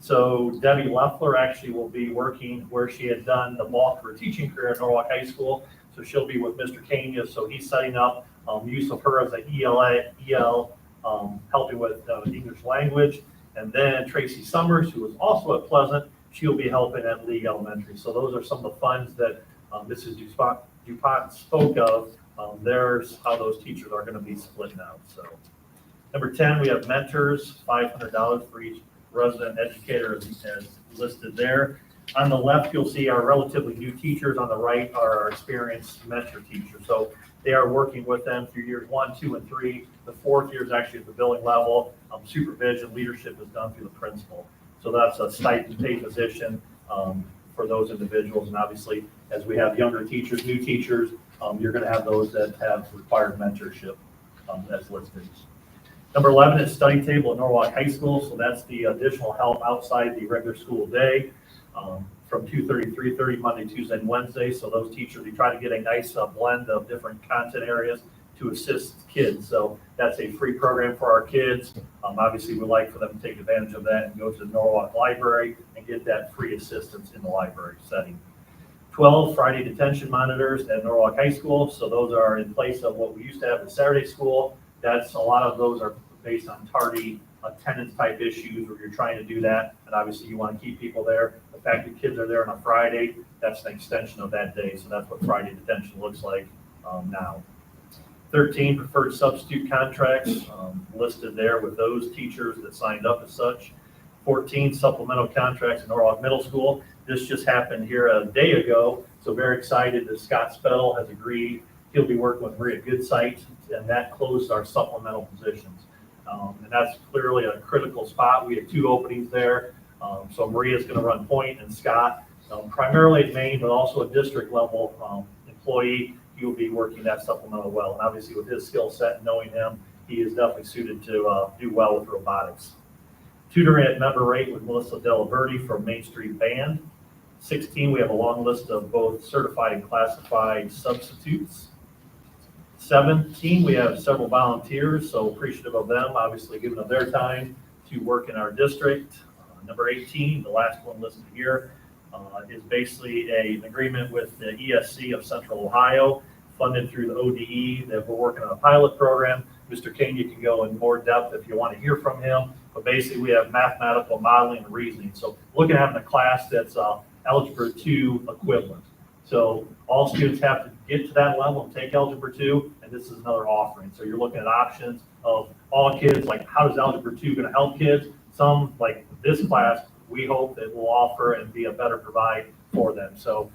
So Debbie Leffler actually will be working where she had done the bulk of her teaching career at Norwalk High School. So she'll be with Mr. Kania. So he's setting up use of her as an EL, helping with English language. And then Tracy Summers, who was also at Pleasant, she'll be helping at Lee Elementary. So those are some of the funds that Mrs. DuPont spoke of. There's how those teachers are going to be split now. So number 10, we have mentors, $500 for each resident educator as listed there. On the left, you'll see our relatively new teachers. On the right are our experienced mentor teachers. So they are working with them through years 1, 2, and 3. The 4th year is actually at the building level. Supervision, leadership is done through the principal. So that's a stipend pay position for those individuals. And obviously, as we have younger teachers, new teachers, you're going to have those that have required mentorship as listed. Number 11 is study table at Norwalk High School. So that's the additional help outside the regular school day from 2:30 to 3:30 Monday, Tuesday, and Wednesday. So those teachers, we try to get a nice blend of different content areas to assist kids. So that's a free program for our kids. Obviously, we'd like for them to take advantage of that and go to the Norwalk Library and get that free assistance in the library setting. 12 Friday detention monitors at Norwalk High School. So those are in place of what we used to have at Saturday school. A lot of those are based on tardy attendance type issues where you're trying to do that. And obviously you want to keep people there. The fact that kids are there on a Friday, that's an extension of that day. So that's what Friday detention looks like now. 13 preferred substitute contracts listed there with those teachers that signed up as such. 14 supplemental contracts in Norwalk Middle School. This just happened here a day ago. So very excited that Scott Spettle has agreed. He'll be working with Maria Goodsight, and that closed our supplemental positions. And that's clearly a critical spot. We have 2 openings there. So Maria's going to run point, and Scott, primarily at Maine, but also a district level employee, he will be working that supplemental well. And obviously with his skill set and knowing him, he is definitely suited to do well with robotics. Tutoring at member rate with Melissa Delaverti from Main Street Band. 16, we have a long list of both certified and classified substitutes. 17, we have several volunteers, so appreciative of them, obviously giving them their time to work in our district. Number 18, the last one listed here, is basically an agreement with the ESC of Central Ohio, funded through the ODE, that we're working on a pilot program. Mr. King, you can go in more depth if you want to hear from him, but basically we have mathematical modeling and reasoning. So looking at having a class that's Algebra 2 equivalent. So all students have to get to that level and take Algebra 2, and this is another offering. So you're looking at options of all kids, like how is Algebra 2 going to help kids? some, like this class, we hope that will offer and be a better provide for them. So,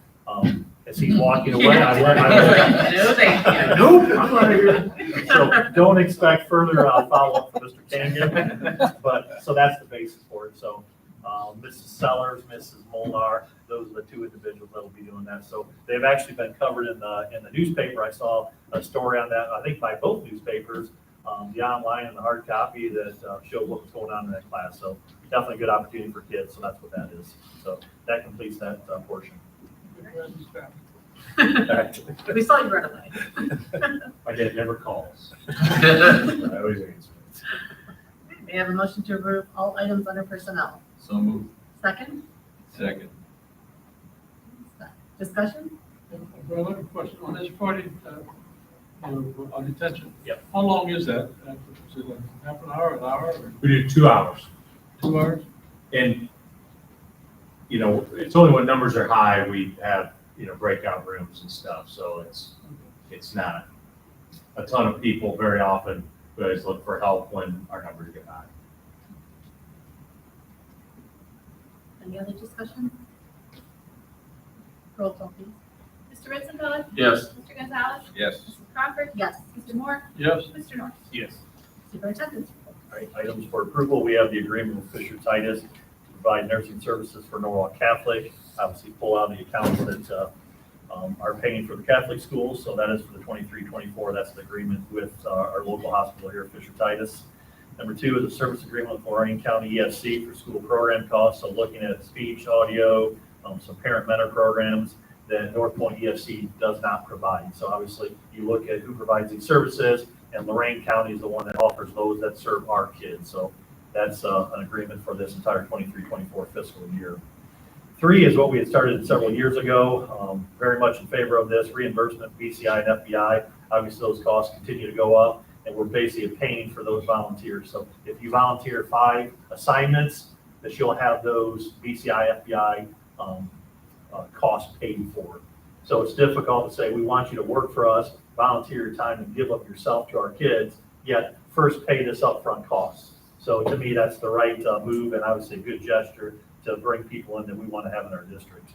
as he's walking away, No, thank you. nope, I'm out of here. So don't expect further follow-up from Mr. Kangan, but, so that's the basis for it. So, Mrs. Sellers, Mrs. Molnar, those are the two individuals that will be doing that. So they've actually been covered in the newspaper. I saw a story on that, I think by both newspapers, the online and the hard copy that showed what was going on in that class. So definitely a good opportunity for kids. So that's what that is. So that completes that portion. We saw you right away. My dad never calls. I always answer. May I have a motion to approve all items under personnel? So moved. Second, Second. discussion? Well, I have a question on this party, on detention. Yep. How long is that? Is it like half an hour, or We do 2 hours. 2 hours? And, it's only when numbers are high, we have, breakout rooms and stuff. So it's not a ton of people very often. We always look for help when our numbers get high. Any other discussion? Roll call, please. Mr. Ritzenfeld? Yes. Mr. Gonzalez? Yes. Mrs. Crawford? Yes. Mr. Moore? Yes. Mr. North? Yes. Superintendent? All right, items for approval, we have the agreement with Fisher Titus to provide nursing services for Norwalk Catholic. Obviously, pull out the accounts that are paying for the Catholic schools, so that is for the 23-24. That's the agreement with our local hospital here, Fisher Titus. Number 2 is a service agreement with Lorraine County ESC for school program costs, so looking at speech, audio, some parent mentor programs that North Point ESC does not provide. So obviously, you look at who provides these services, and Lorraine County is the one that offers those that serve our kids. So that's an agreement for this entire 23-24 fiscal year. 3 is what we had started several years ago. Very much in favor of this reimbursement, BCI and FBI. Obviously, those costs continue to go up, and we're basically paying for those volunteers. So if you volunteer 5 assignments, that you'll have those BCI, FBI costs paid for. So it's difficult to say, we want you to work for us, volunteer your time, and give up yourself to our kids, yet first pay this upfront cost. So to me, that's the right move, and obviously a good gesture to bring people in that we want to have in our district.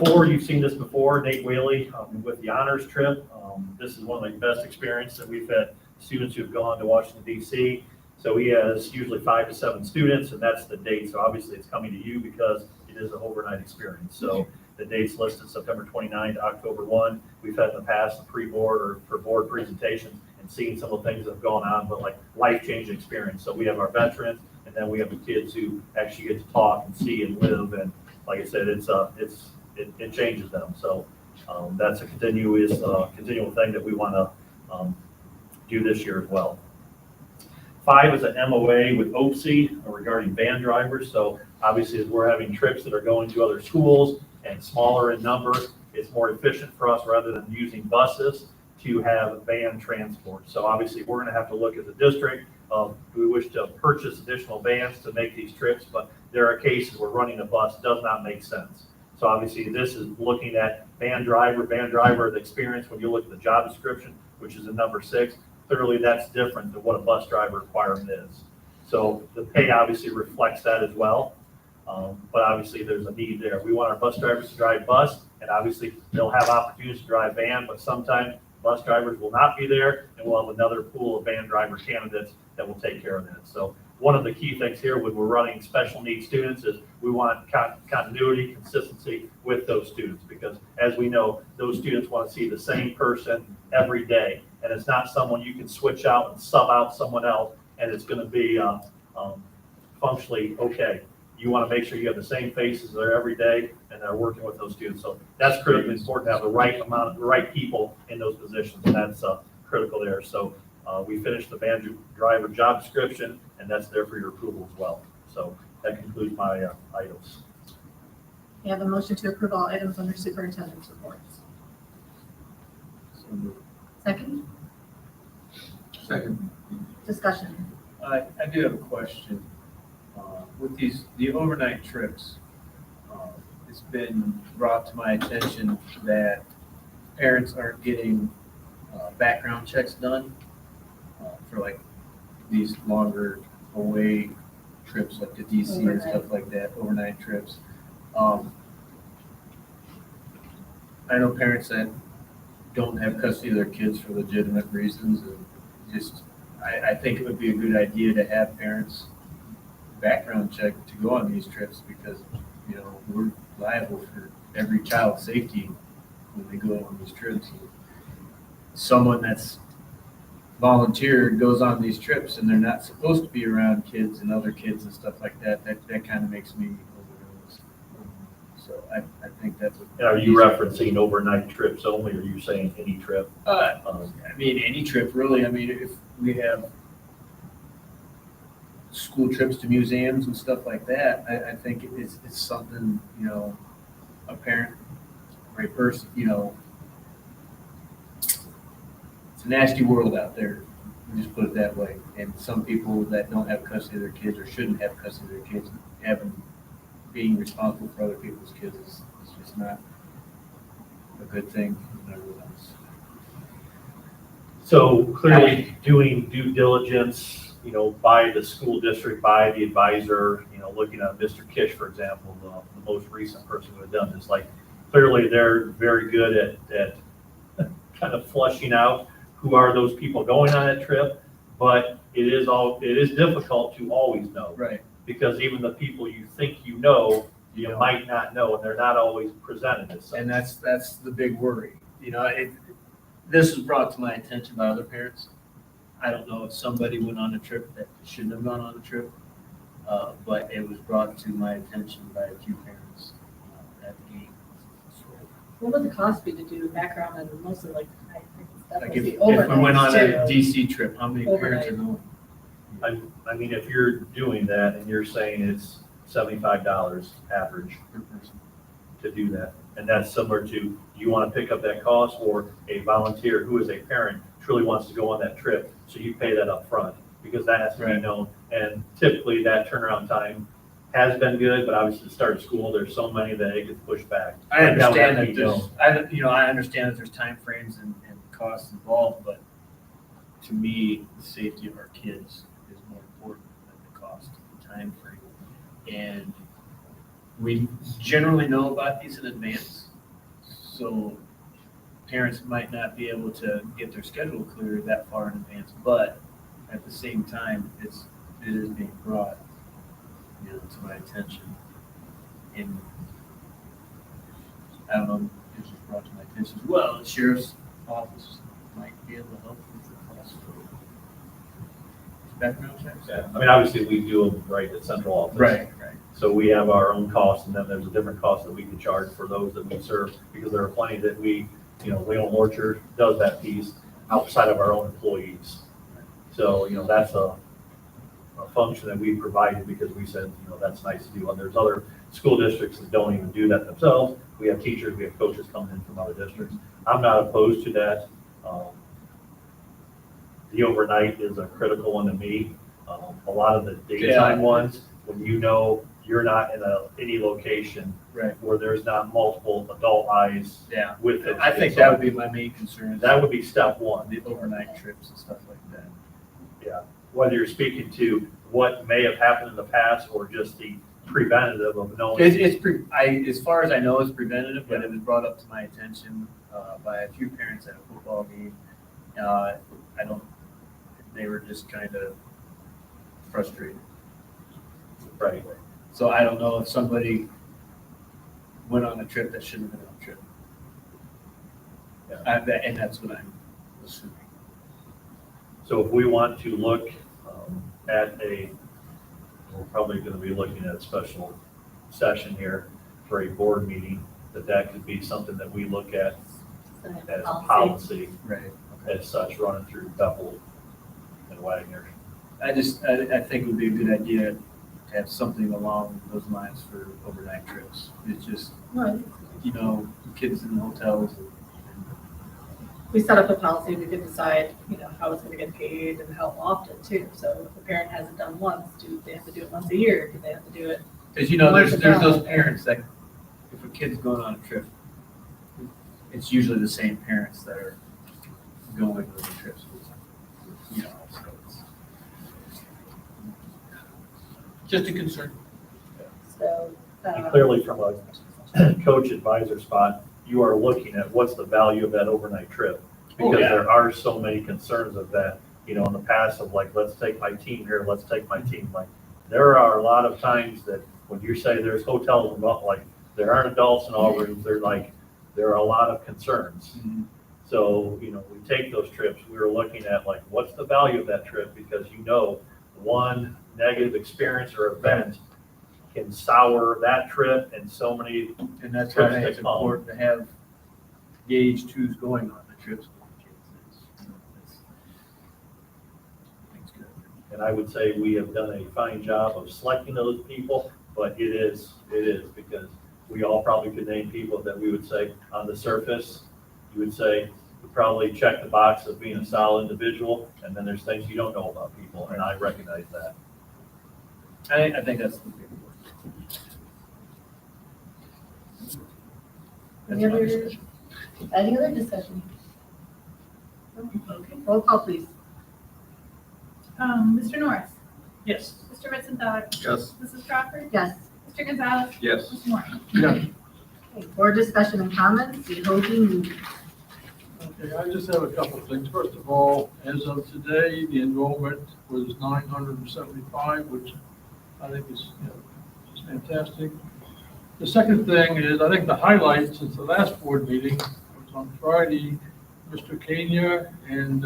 4, you've seen this before, Nate Whaley with the honors trip. This is one of the best experiences that we've had students who've gone to Washington, D.C. So he has usually 5 to 7 students, and that's the date. So obviously it's coming to you because it is an overnight experience. So the date's listed September 29 to October 1. We've had in the past a pre-board or for board presentations and seen some of the things that have gone on, but like life-changing experience. So we have our veterans, and then we have the kids who actually get to talk and see and live. And like I said, it changes them. So that's a continual thing that we want to do this year as well. 5 is an MOA with OPSI regarding van drivers. So obviously, as we're having trips that are going to other schools and smaller in number, it's more efficient for us rather than using buses to have van transport. So obviously, we're going to have to look at the district. Do we wish to purchase additional vans to make these trips? But there are cases where running a bus does not make sense. So obviously, this is looking at van driver, the experience. When you look at the job description, which is in number 6, clearly that's different than what a bus driver requirement is. So the pay obviously reflects that as well. But obviously, there's a need there. We want our bus drivers to drive bus, and obviously, they'll have opportunities to drive van, but sometimes bus drivers will not be there, and we'll have another pool of van driver candidates that will take care of that. So one of the key things here when we're running special needs students is we want continuity, consistency with those students, because as we know, those students want to see the same person every day, and it's not someone you can switch out and sub out someone else, and it's going to be functionally okay. You want to make sure you have the same faces there every day, and they're working with those students. So that's critically important to have the right people in those positions, and that's critical there. So we finished the van driver job description, and that's there for your approval as well. So that concludes my items. May I have a motion to approve all items under superintendent's reports? Second, Second. discussion. I do have a question. With the overnight trips, it's been brought to my attention that parents aren't getting background checks done for like these longer away trips, like to DC and stuff like that, overnight trips. I know parents that don't have custody of their kids for legitimate reasons, and just, I think it would be a good idea to have parents background check to go on these trips, because, you know, we're liable for every child's safety when they go on these trips. Someone that's volunteered goes on these trips and they're not supposed to be around kids and other kids and stuff like that, that kind of makes me nervous. So I think that's what. And are you referencing overnight trips only, or are you saying any trip? I mean, any trip really. I mean, if we have school trips to museums and stuff like that, I think it's something, you know, a parent or a person, you know, it's a nasty world out there. Just put it that way. And some people that don't have custody of their kids or shouldn't have custody of their kids, being responsible for other people's kids is just not a good thing. So clearly doing due diligence, you know, by the school district, by the advisor, you know, looking at Mr. Kish, for example, the most recent person who had done this, like, clearly they're very good at kind of flushing out who are those people going on that trip, but it is difficult to always know. Right. Because even the people you think you know, you might not know, and they're not always presented as such. And that's the big worry. You know, this was brought to my attention by other parents. I don't know if somebody went on a trip that shouldn't have gone on a trip, but it was brought to my attention by a few parents at the game. What would the cost be to do background and mostly like, I think it's Like definitely if we went on a overnight too. DC trip, how many parents are going? I mean, if you're doing that and you're saying it's $75 average Per person. to do that, and that's similar to, you want to pick up that cost, or a volunteer who is a parent truly wants to go on that trip, so you pay that up front, because that has to be Right. known. And typically that turnaround time has been good, but obviously the start of school, there's so many that it gets pushed back. I Like, that would have understand to that be known. I understand that there's time frames and costs involved, but to me, the safety of our kids is more important than the cost and time frame. And we generally know about these in advance, so parents might not be able to get their schedule cleared that far in advance, but at the same time, it is being brought, you know, to my attention. And I don't know, it was brought to my attention as well. The sheriff's office might be able to help with the cost of background checks. Yeah, I mean, obviously we do them right at central office. Right. So we have our own costs, and then there's a different cost that we can charge for those that we serve, because there are plenty that we, you know, Leon Orchard does that piece outside of our own employees. So, you know, that's a function that we provided because we said, you know, that's nice to do. And there's other school districts that don't even do that themselves. We have teachers, we have coaches coming in from other districts. I'm not opposed to that. The overnight is a critical one to me. A lot of the daytime ones, when you know you're not in any location Right. where there's not multiple adult eyes Yeah. with it. I think that would be my main concern. That would be step one. The overnight trips and stuff like that. Yeah, whether you're speaking to what may have happened in the past or just the preventative of knowing. As far as I know, it's preventative, but it was brought up to my attention by a few parents at a football game. They were just kind of frustrated. Right. So I don't know if somebody went on a trip that shouldn't have been on a trip. Yeah. And that's what I'm assuming. So if we want to look at we're probably going to be looking at a special session here for a board meeting, that could be something that we look at as policy, Right. as such, running through Bethel and Wagner. I think it would be a good idea to have something along those lines for overnight trips. It's just, you know, kids in hotels. We set up a policy, we could decide, you know, how it's gonna get paid and how often too. So if a parent has it done once, do they have to do it once a year? Do they have to do it? Because, you know, there's once a month? those parents that, if a kid's going on a trip, it's usually the same parents that are going on the trips. You know, so Just a concern. So, And clearly from a coach advisor spot, you are looking at what's the value of that overnight trip. Oh, Because yeah. there are so many concerns of that, you know, in the past of like, let's take my team here, let's take my team. Like, there are a lot of times that when you say there's hotels, about like, there aren't adults in all rooms, they're like, there are a lot of concerns. Mhm. So, you know, we take those trips, we were looking at like, what's the value of that trip? Because you know, one negative experience or event can sour that trip and so many. And that's why I think Trips it's take home. important to have gauged who's going on the trips. That's good. And I would say we have done a fine job of selecting those people, but it is because we all probably could name people that we would say on the surface, you would say, you probably check the box of being a solid individual, and then there's things you don't know about people, and I recognize that. I think that's the big one. Any other discussion? Okay, roll call, please. Mr. Norris, Yes. Mr. Ritzenthaler, Yes. Mrs. Crawford, Yes. Mr. Gonzalez, Yes. Mr. Moore. Yeah. Okay, board discussion and comments, the Hogan meeting. Okay, I just have a couple of things. First of all, as of today, the enrollment was 975, which I think is, just fantastic. The second thing is, I think the highlight since the last board meeting was on Friday, Mr. Kenya and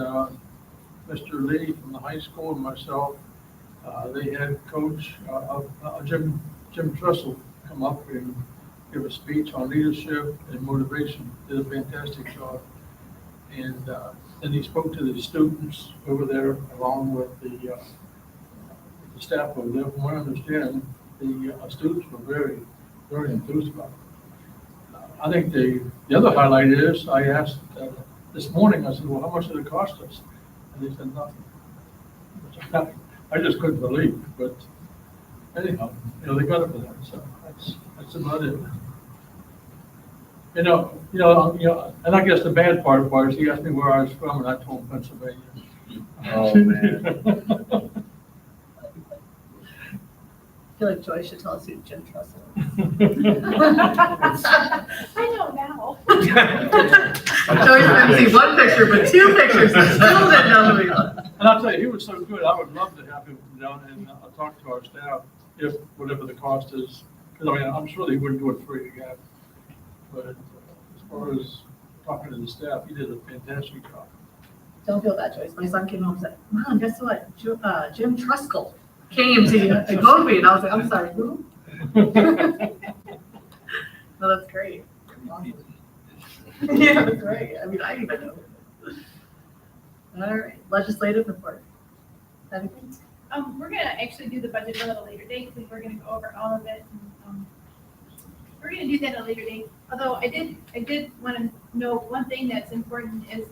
Mr. Lee from the high school and myself, they had Coach Jim Trussell come up and give a speech on leadership and motivation. Did a fantastic job. And then he spoke to the students over there along with the staff over there. From what I understand, the students were very, very enthused about it. I think the other highlight is, I asked this morning, I said, well, how much did it cost us? And they said nothing. Which I just couldn't believe, but anyhow, they got it for that, so that's about it. And I guess the bad part was, he asked me where I was from, and I told him Pennsylvania. Oh, man. I feel like Joy should tell us who Jim Trussell I know now. is. Joy's going to see one picture, but two pictures, and still didn't know who he was. And I'll tell you, he was so good, I would love to have him come down and talk to our staff, if whatever the cost is, because I mean, I'm sure he wouldn't do it free again. But as far as talking to the staff, he did a fantastic job. Don't feel bad, Joyce. My son came home and said, Mom, guess what? Jim Trussell came to Adobe, and I was like, I'm sorry, who? No, that's great. Awesome. Yeah, that's right. I mean, I even know. All right, legislative report. Anything? We're gonna actually do the budget bill at a later date, because we're gonna go over all of it. And, we're gonna do that at a later date. Although I did want to note one thing that's important is,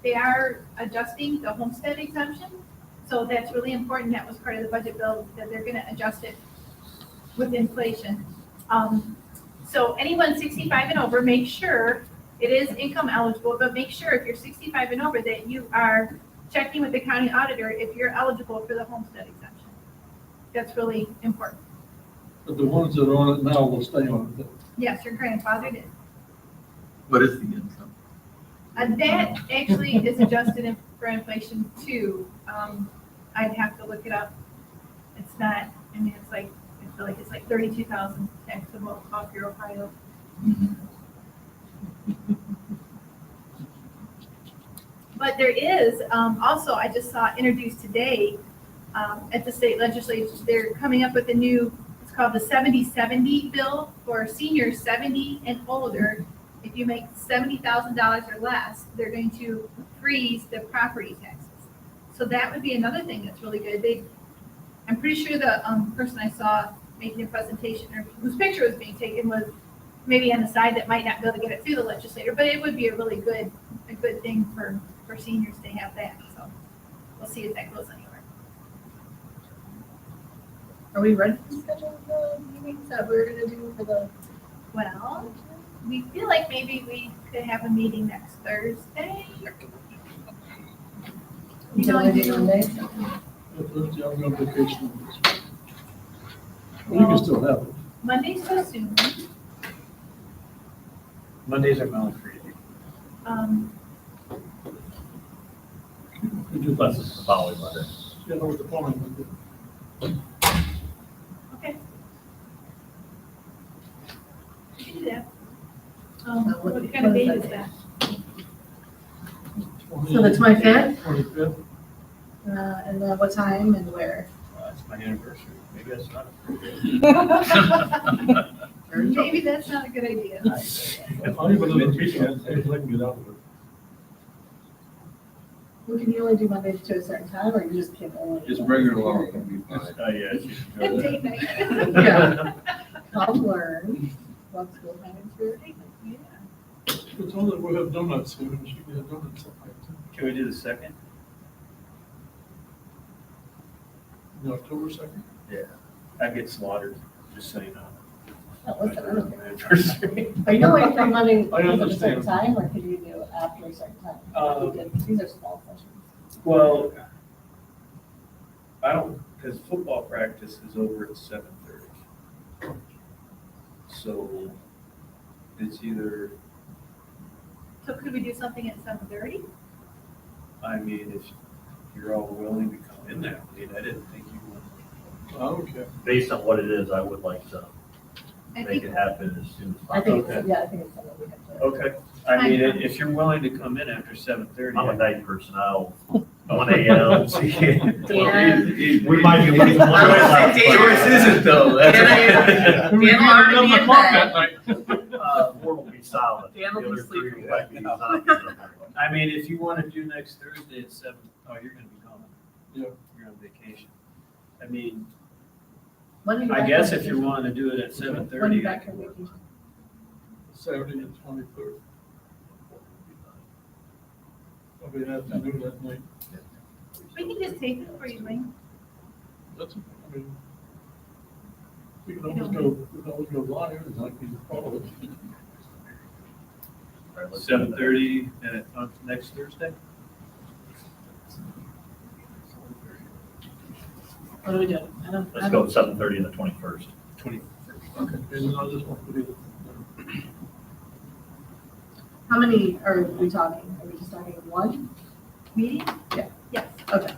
they are adjusting the homestead exemption. So that's really important. That was part of the budget bill, that they're gonna adjust it with inflation. So anyone 65 and over, make sure it is income eligible, but make sure if you're 65 and over that you are checking with the county auditor if you're eligible for the homestead exemption. That's really important. But the ones that are on it now will stay on it. Yes, your grandfathered in. What is the income? That actually is adjusted for inflation too. I'd have to look it up. It's not, I mean, it's like, I feel like it's like 32,000 taxable off your Ohio. But there is, also, I just saw introduced today, at the state legislature, they're coming up with a new, it's called the 70/70 bill for seniors 70 and older. If you make $70,000 or less, they're going to freeze the property taxes. So that would be another thing that's really good. I'm pretty sure the person I saw making a presentation, or whose picture was being taken, was maybe on the side that might not be able to get it through the legislature, but it would be a really good thing for seniors to have that. So we'll see if that goes anywhere. Are we ready to schedule the meetings that we're gonna do for the? Well, we feel like maybe we could have a meeting next Thursday. You know, I do Monday. Thursday, I'm on vacation. You can still have it. Monday's too soon. Mondays are my free. You do Unless that. it's the following Monday. Yeah, that was the following one. Okay. We can do that. What kind of date is that? So the 25th? 25th. And then what time and where? It's my anniversary. Maybe that's not. Maybe that's not a good idea. I'll even look at the weekend, see if I can get out of it. Well, can you only do Mondays to a certain time, or you just can't only? Just bring her along, it'll be fine. Yeah, she should go Good there. date night. Yeah. I'll learn what school time is for your date night. It's only, we'll have donuts soon, and she can have donuts sometime too. Can we do the second? The October 2nd? I get slaughtered, just so you know. Oh, listen, I don't care. Anniversary. Are you only from Monday I at a understand. certain time, or could you do it after a certain time? These are small sessions. Well, I don't, because football practice is over at 7:30. So it's either, So could we do something at 7:30? I mean, if you're all willing to come in there, I mean, I didn't think you would. Okay. Based on what it is, I would like to I make think, it happen as soon as I possible. think, it's yeah, I think it's something we have to. Okay, I mean, if you're willing to come in after 7:30. I'm a night person, I'll, 1 a.m. Dan. We might be losing one. Yours isn't though. Dan will already be in bed. Four will be solid. Dan will The be other three sleeping. might be zombies. I mean, if you want to do next Thursday at 7, oh, you're gonna be gone. Yeah. You're on vacation. I mean, When are you I back guess from if you vacation? want to do it at When are you 7:30. back from vacation? Saturday and 23rd. I'll be at afternoon that night. we can just take it for you, Wayne. That's, I mean, we can always go live, and I can follow it. All right, let's do that. 7:30 on next Thursday? What are we doing? I don't. Let's go 7:30 and the 21st. 21st. Okay. And then I'll just want to do How many are we talking? Are we just talking one? Meeting? Yeah. Yes. Okay.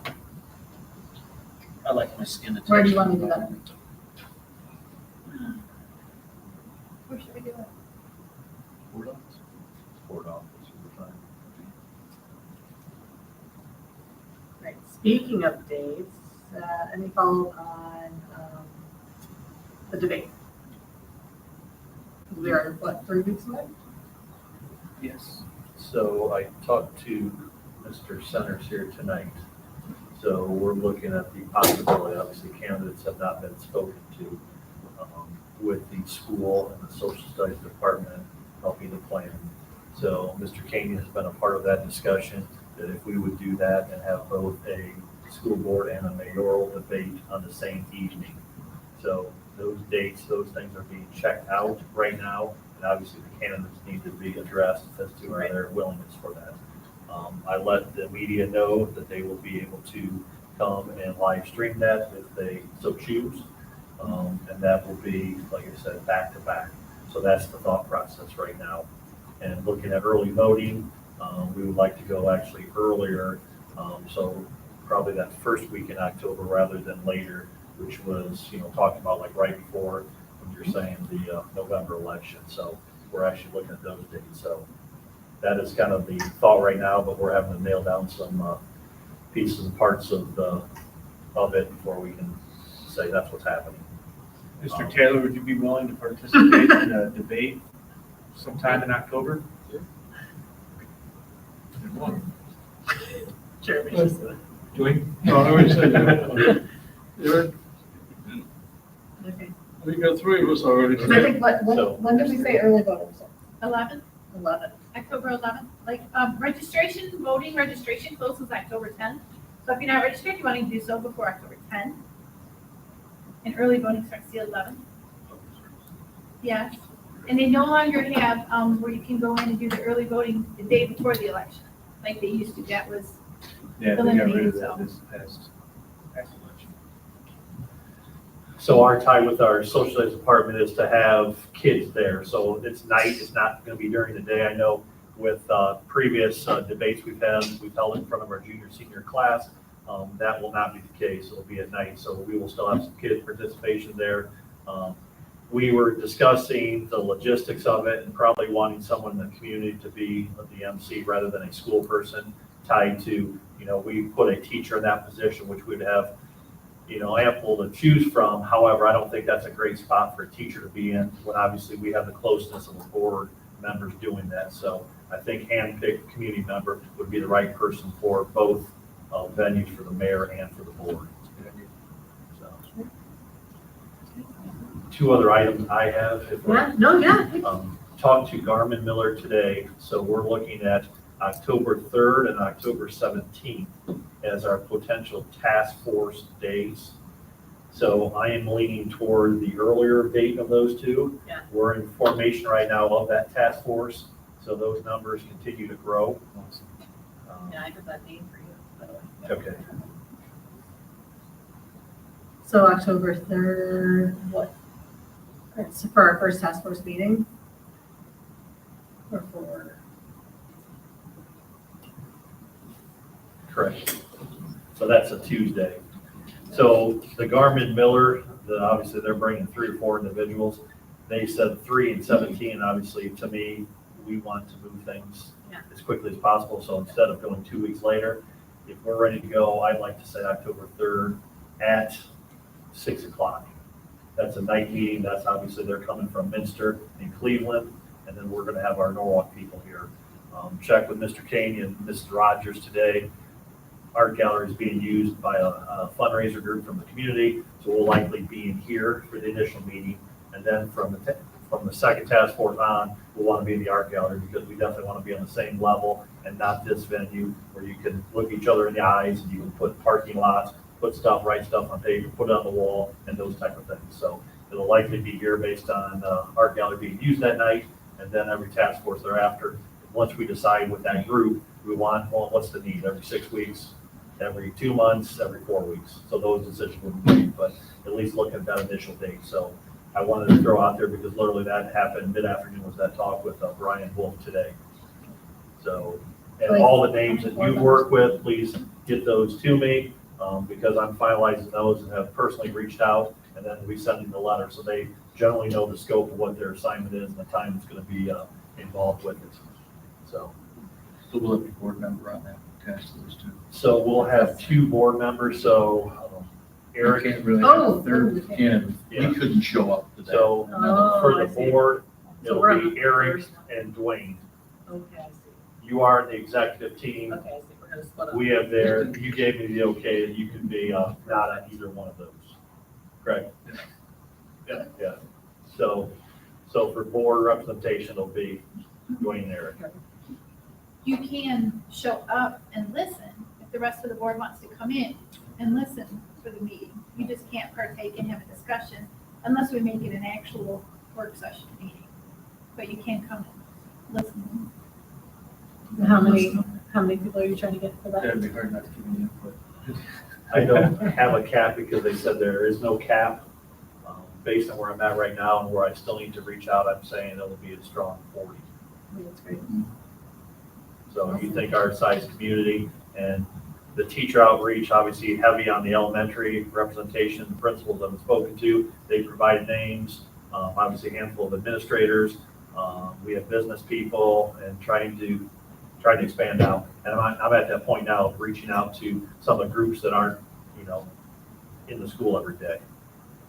I like my skin attached. Where do you want to do that? Where should we do it? Board office, we're fine. Right. Speaking of dates, any follow on the debate? We are, what, 3 weeks away? Yes. So I talked to Mr. Centers here tonight. So we're looking at the possibility, obviously candidates have not been spoken to, with the school and the social studies department helping the plan. So Mr. Caney has been a part of that discussion, that if we would do that and have both a school board and a mayoral debate on the same evening. So those dates, those things are being checked out right now, and obviously the candidates need to be addressed as to their willingness for that. I let the media know that they will be able to come and live stream that if they so choose. And that will be, like I said, back to back. So that's the thought process right now. And looking at early voting, we would like to go actually earlier. So probably that first week in October rather than later, which was, talking about like right before when you're saying the November election. So we're actually looking at those dates. So that is kind of the thought right now, but we're having to nail down some pieces and parts of it before we can say that's what's happening. Mr. Taylor, would you be willing to participate in a debate sometime in October? Jeremy. Doing? No, I already said that. Eric, Okay. we got 3 of us already. So I think, So- when did we say early voting? 11th, 11. October 11th. Like, voting registration closes October 10th. So if you're not registered, you want to do so before October 10th. And early voting starts the 11th. Yes. And they no longer have, where you can go in and do the early voting the day before the election, like they used to. That was, Yeah, we got rid of Eliminated, that so. this past election. So our tie with our social studies department is to have kids there. So it's night, it's not gonna be during the day. I know with previous debates we've held in front of our junior, senior class, that will not be the case. It'll be at night, so we will still have some kid participation there. We were discussing the logistics of it and probably wanting someone in the community to be the MC rather than a school person tied to, we put a teacher in that position, which would have, ample to choose from. However, I don't think that's a great spot for a teacher to be in when obviously we have the closeness of the board members doing that. So I think hand-picked community member would be the right person for both venues, for the mayor and for the board. So, two other items I have. Talked to Garmin Miller today, so we're looking at October 3rd and October 17th as our potential task force days. So I am leaning toward the earlier date of those two. Yeah. We're in formation right now of that task force, so those numbers continue to grow. Yeah, I got that name for you, by the way. Okay. So October 3rd, what? So for our first task force meeting? Or for? Correct. So that's a Tuesday. So the Garmin Miller, obviously they're bringing 3 or 4 individuals. They said 3 and 17. Obviously, to me, we want to move things as quickly as possible. So instead of going 2 weeks later, if we're ready to go, I'd like to say October 3rd at 6 o'clock. That's a night meeting. That's obviously they're coming from Minster and Cleveland, and then we're going to have our Norwalk people here. Check with Mr. Kane and Mrs. Rogers today. Art gallery is being used by a fundraiser group from the community, so we'll likely be in here for the initial meeting. And then from the second task force on, we'll want to be in the art gallery because we definitely want to be on the same level and not this venue where you can look each other in the eyes and you can put parking lots, write stuff on paper, put it on the wall, and those type of things. So it'll likely be here based on art gallery being used that night, and then every task force thereafter. Once we decide with that group, we want, what's the need? Every 6 weeks, every 2 months, every 4 weeks. So those decisions will be made, but at least look at that initial date. So I wanted to throw out there because literally that happened mid-afternoon was that talk with Brian Wolf today. So, and all the names that you've worked with, please get those to me because I'm finalizing those and have personally reached out, and then we send them the letter. So they generally know the scope of what their assignment is and the time it's going to be involved with it. So we'll have a board member on that task list too. So we'll have 2 board members. So Eric. Can't really Oh, have a third candidate. Yeah. We couldn't show up to that. So for I the see. board, So it'll we're on be the Eric first. and Dwayne. Okay, I see. You are the executive team. Okay, I see. We're gonna split up. We have there, you gave me the okay that you can be not on either one of those. Correct? Yeah. So for board representation, it'll be Dwayne and Eric. You can show up and listen if the rest of the board wants to come in and listen for the meeting. You just can't partake and have a discussion unless we make it an actual work session meeting. But you can come and listen. How many people are you trying to get for that? That'd be hard not to give you input. I don't have a cap because they said there is no cap. Based on where I'm at right now and where I still need to reach out, I'm saying it'll be a strong 40. That's great. So you think our size community and the teacher outreach, obviously heavy on the elementary representation, the principals I've spoken to, they provided names, obviously a handful of administrators. We have business people and trying to expand out. And I'm at that point now of reaching out to some of the groups that aren't, in the school every day.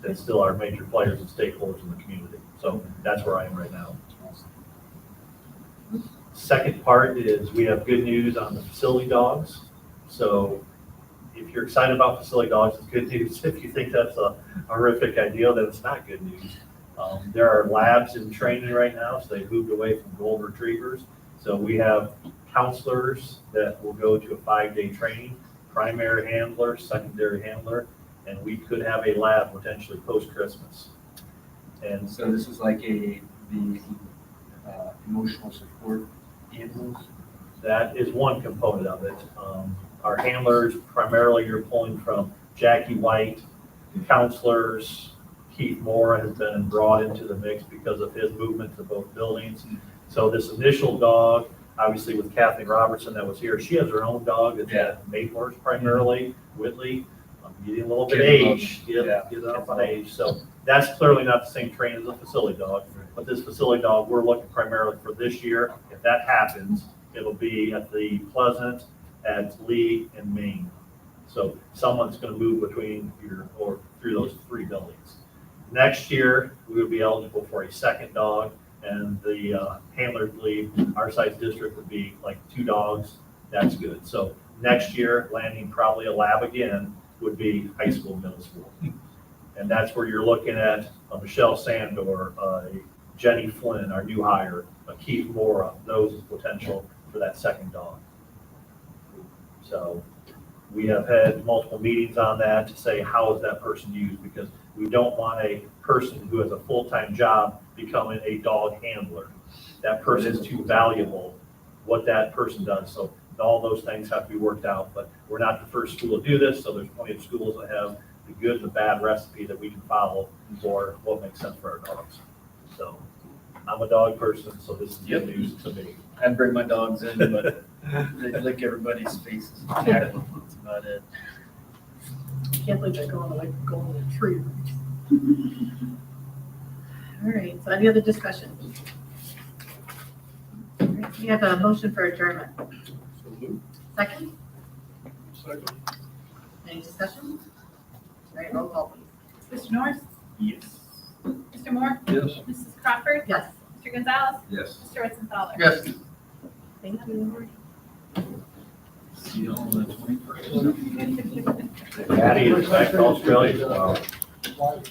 That still are major players and stakeholders in the community. So that's where I am right now. Second part is we have good news on the facility dogs. So if you're excited about facility dogs, it's good news. If you think that's a horrific idea, then it's not good news. There are labs in training right now, so they moved away from golden retrievers. So we have counselors that will go to a 5-day training, primary handler, secondary handler, and we could have a lab potentially post-Christmas. And So this is like the emotional support animals? that is one component of it. Our handlers, primarily you're pulling from Jackie White, counselors, Keith Moore has been brought into the mix because of his movement to both buildings. So this initial dog, obviously with Kathleen Robertson that was here, she has her own dog that's at Mayforks primarily, Whitley. Getting a little bit age, get up on age. So that's clearly not the same train as a facility dog, but this facility dog, we're looking primarily for this year. If that happens, it'll be at the Pleasant, at Lee, and Maine. So someone's gonna move between or through those 3 buildings. Next year, we will be eligible for a second dog, and the handlers believe our size district would be like 2 dogs. That's good. So next year, landing probably a lab again would be high school, middle school. And that's where you're looking at a Michelle Sandor, a Jenny Flynn, our new hire, a Keith Mora, those is potential for that second dog. So we have had multiple meetings on that to say, how is that person used? Because we don't want a person who has a full-time job becoming a dog handler. That person is too valuable, what that person does. So all those things have to be worked out, but we're not the first school to do this, so there's plenty of schools that have the good and the bad recipe that we can follow for what makes sense for our dogs. So I'm a dog person, so this is good news to me. I'd bring my dogs in, but they lick everybody's faces. That's about it. Can't believe they're going away from golden retrievers. All right, so any other discussion? All right, we have a motion for adjournment. Second? Second. Any discussion? All right, roll call, please. Mr. Norris? Yes. Mr. Moore? Yes. Mrs. Crawford? Yes. Mr. Gonzalez? Yes. Mr. Witzenthal? Yes. Thank you. See you on the 21st. Patty is back to Australia tomorrow. What?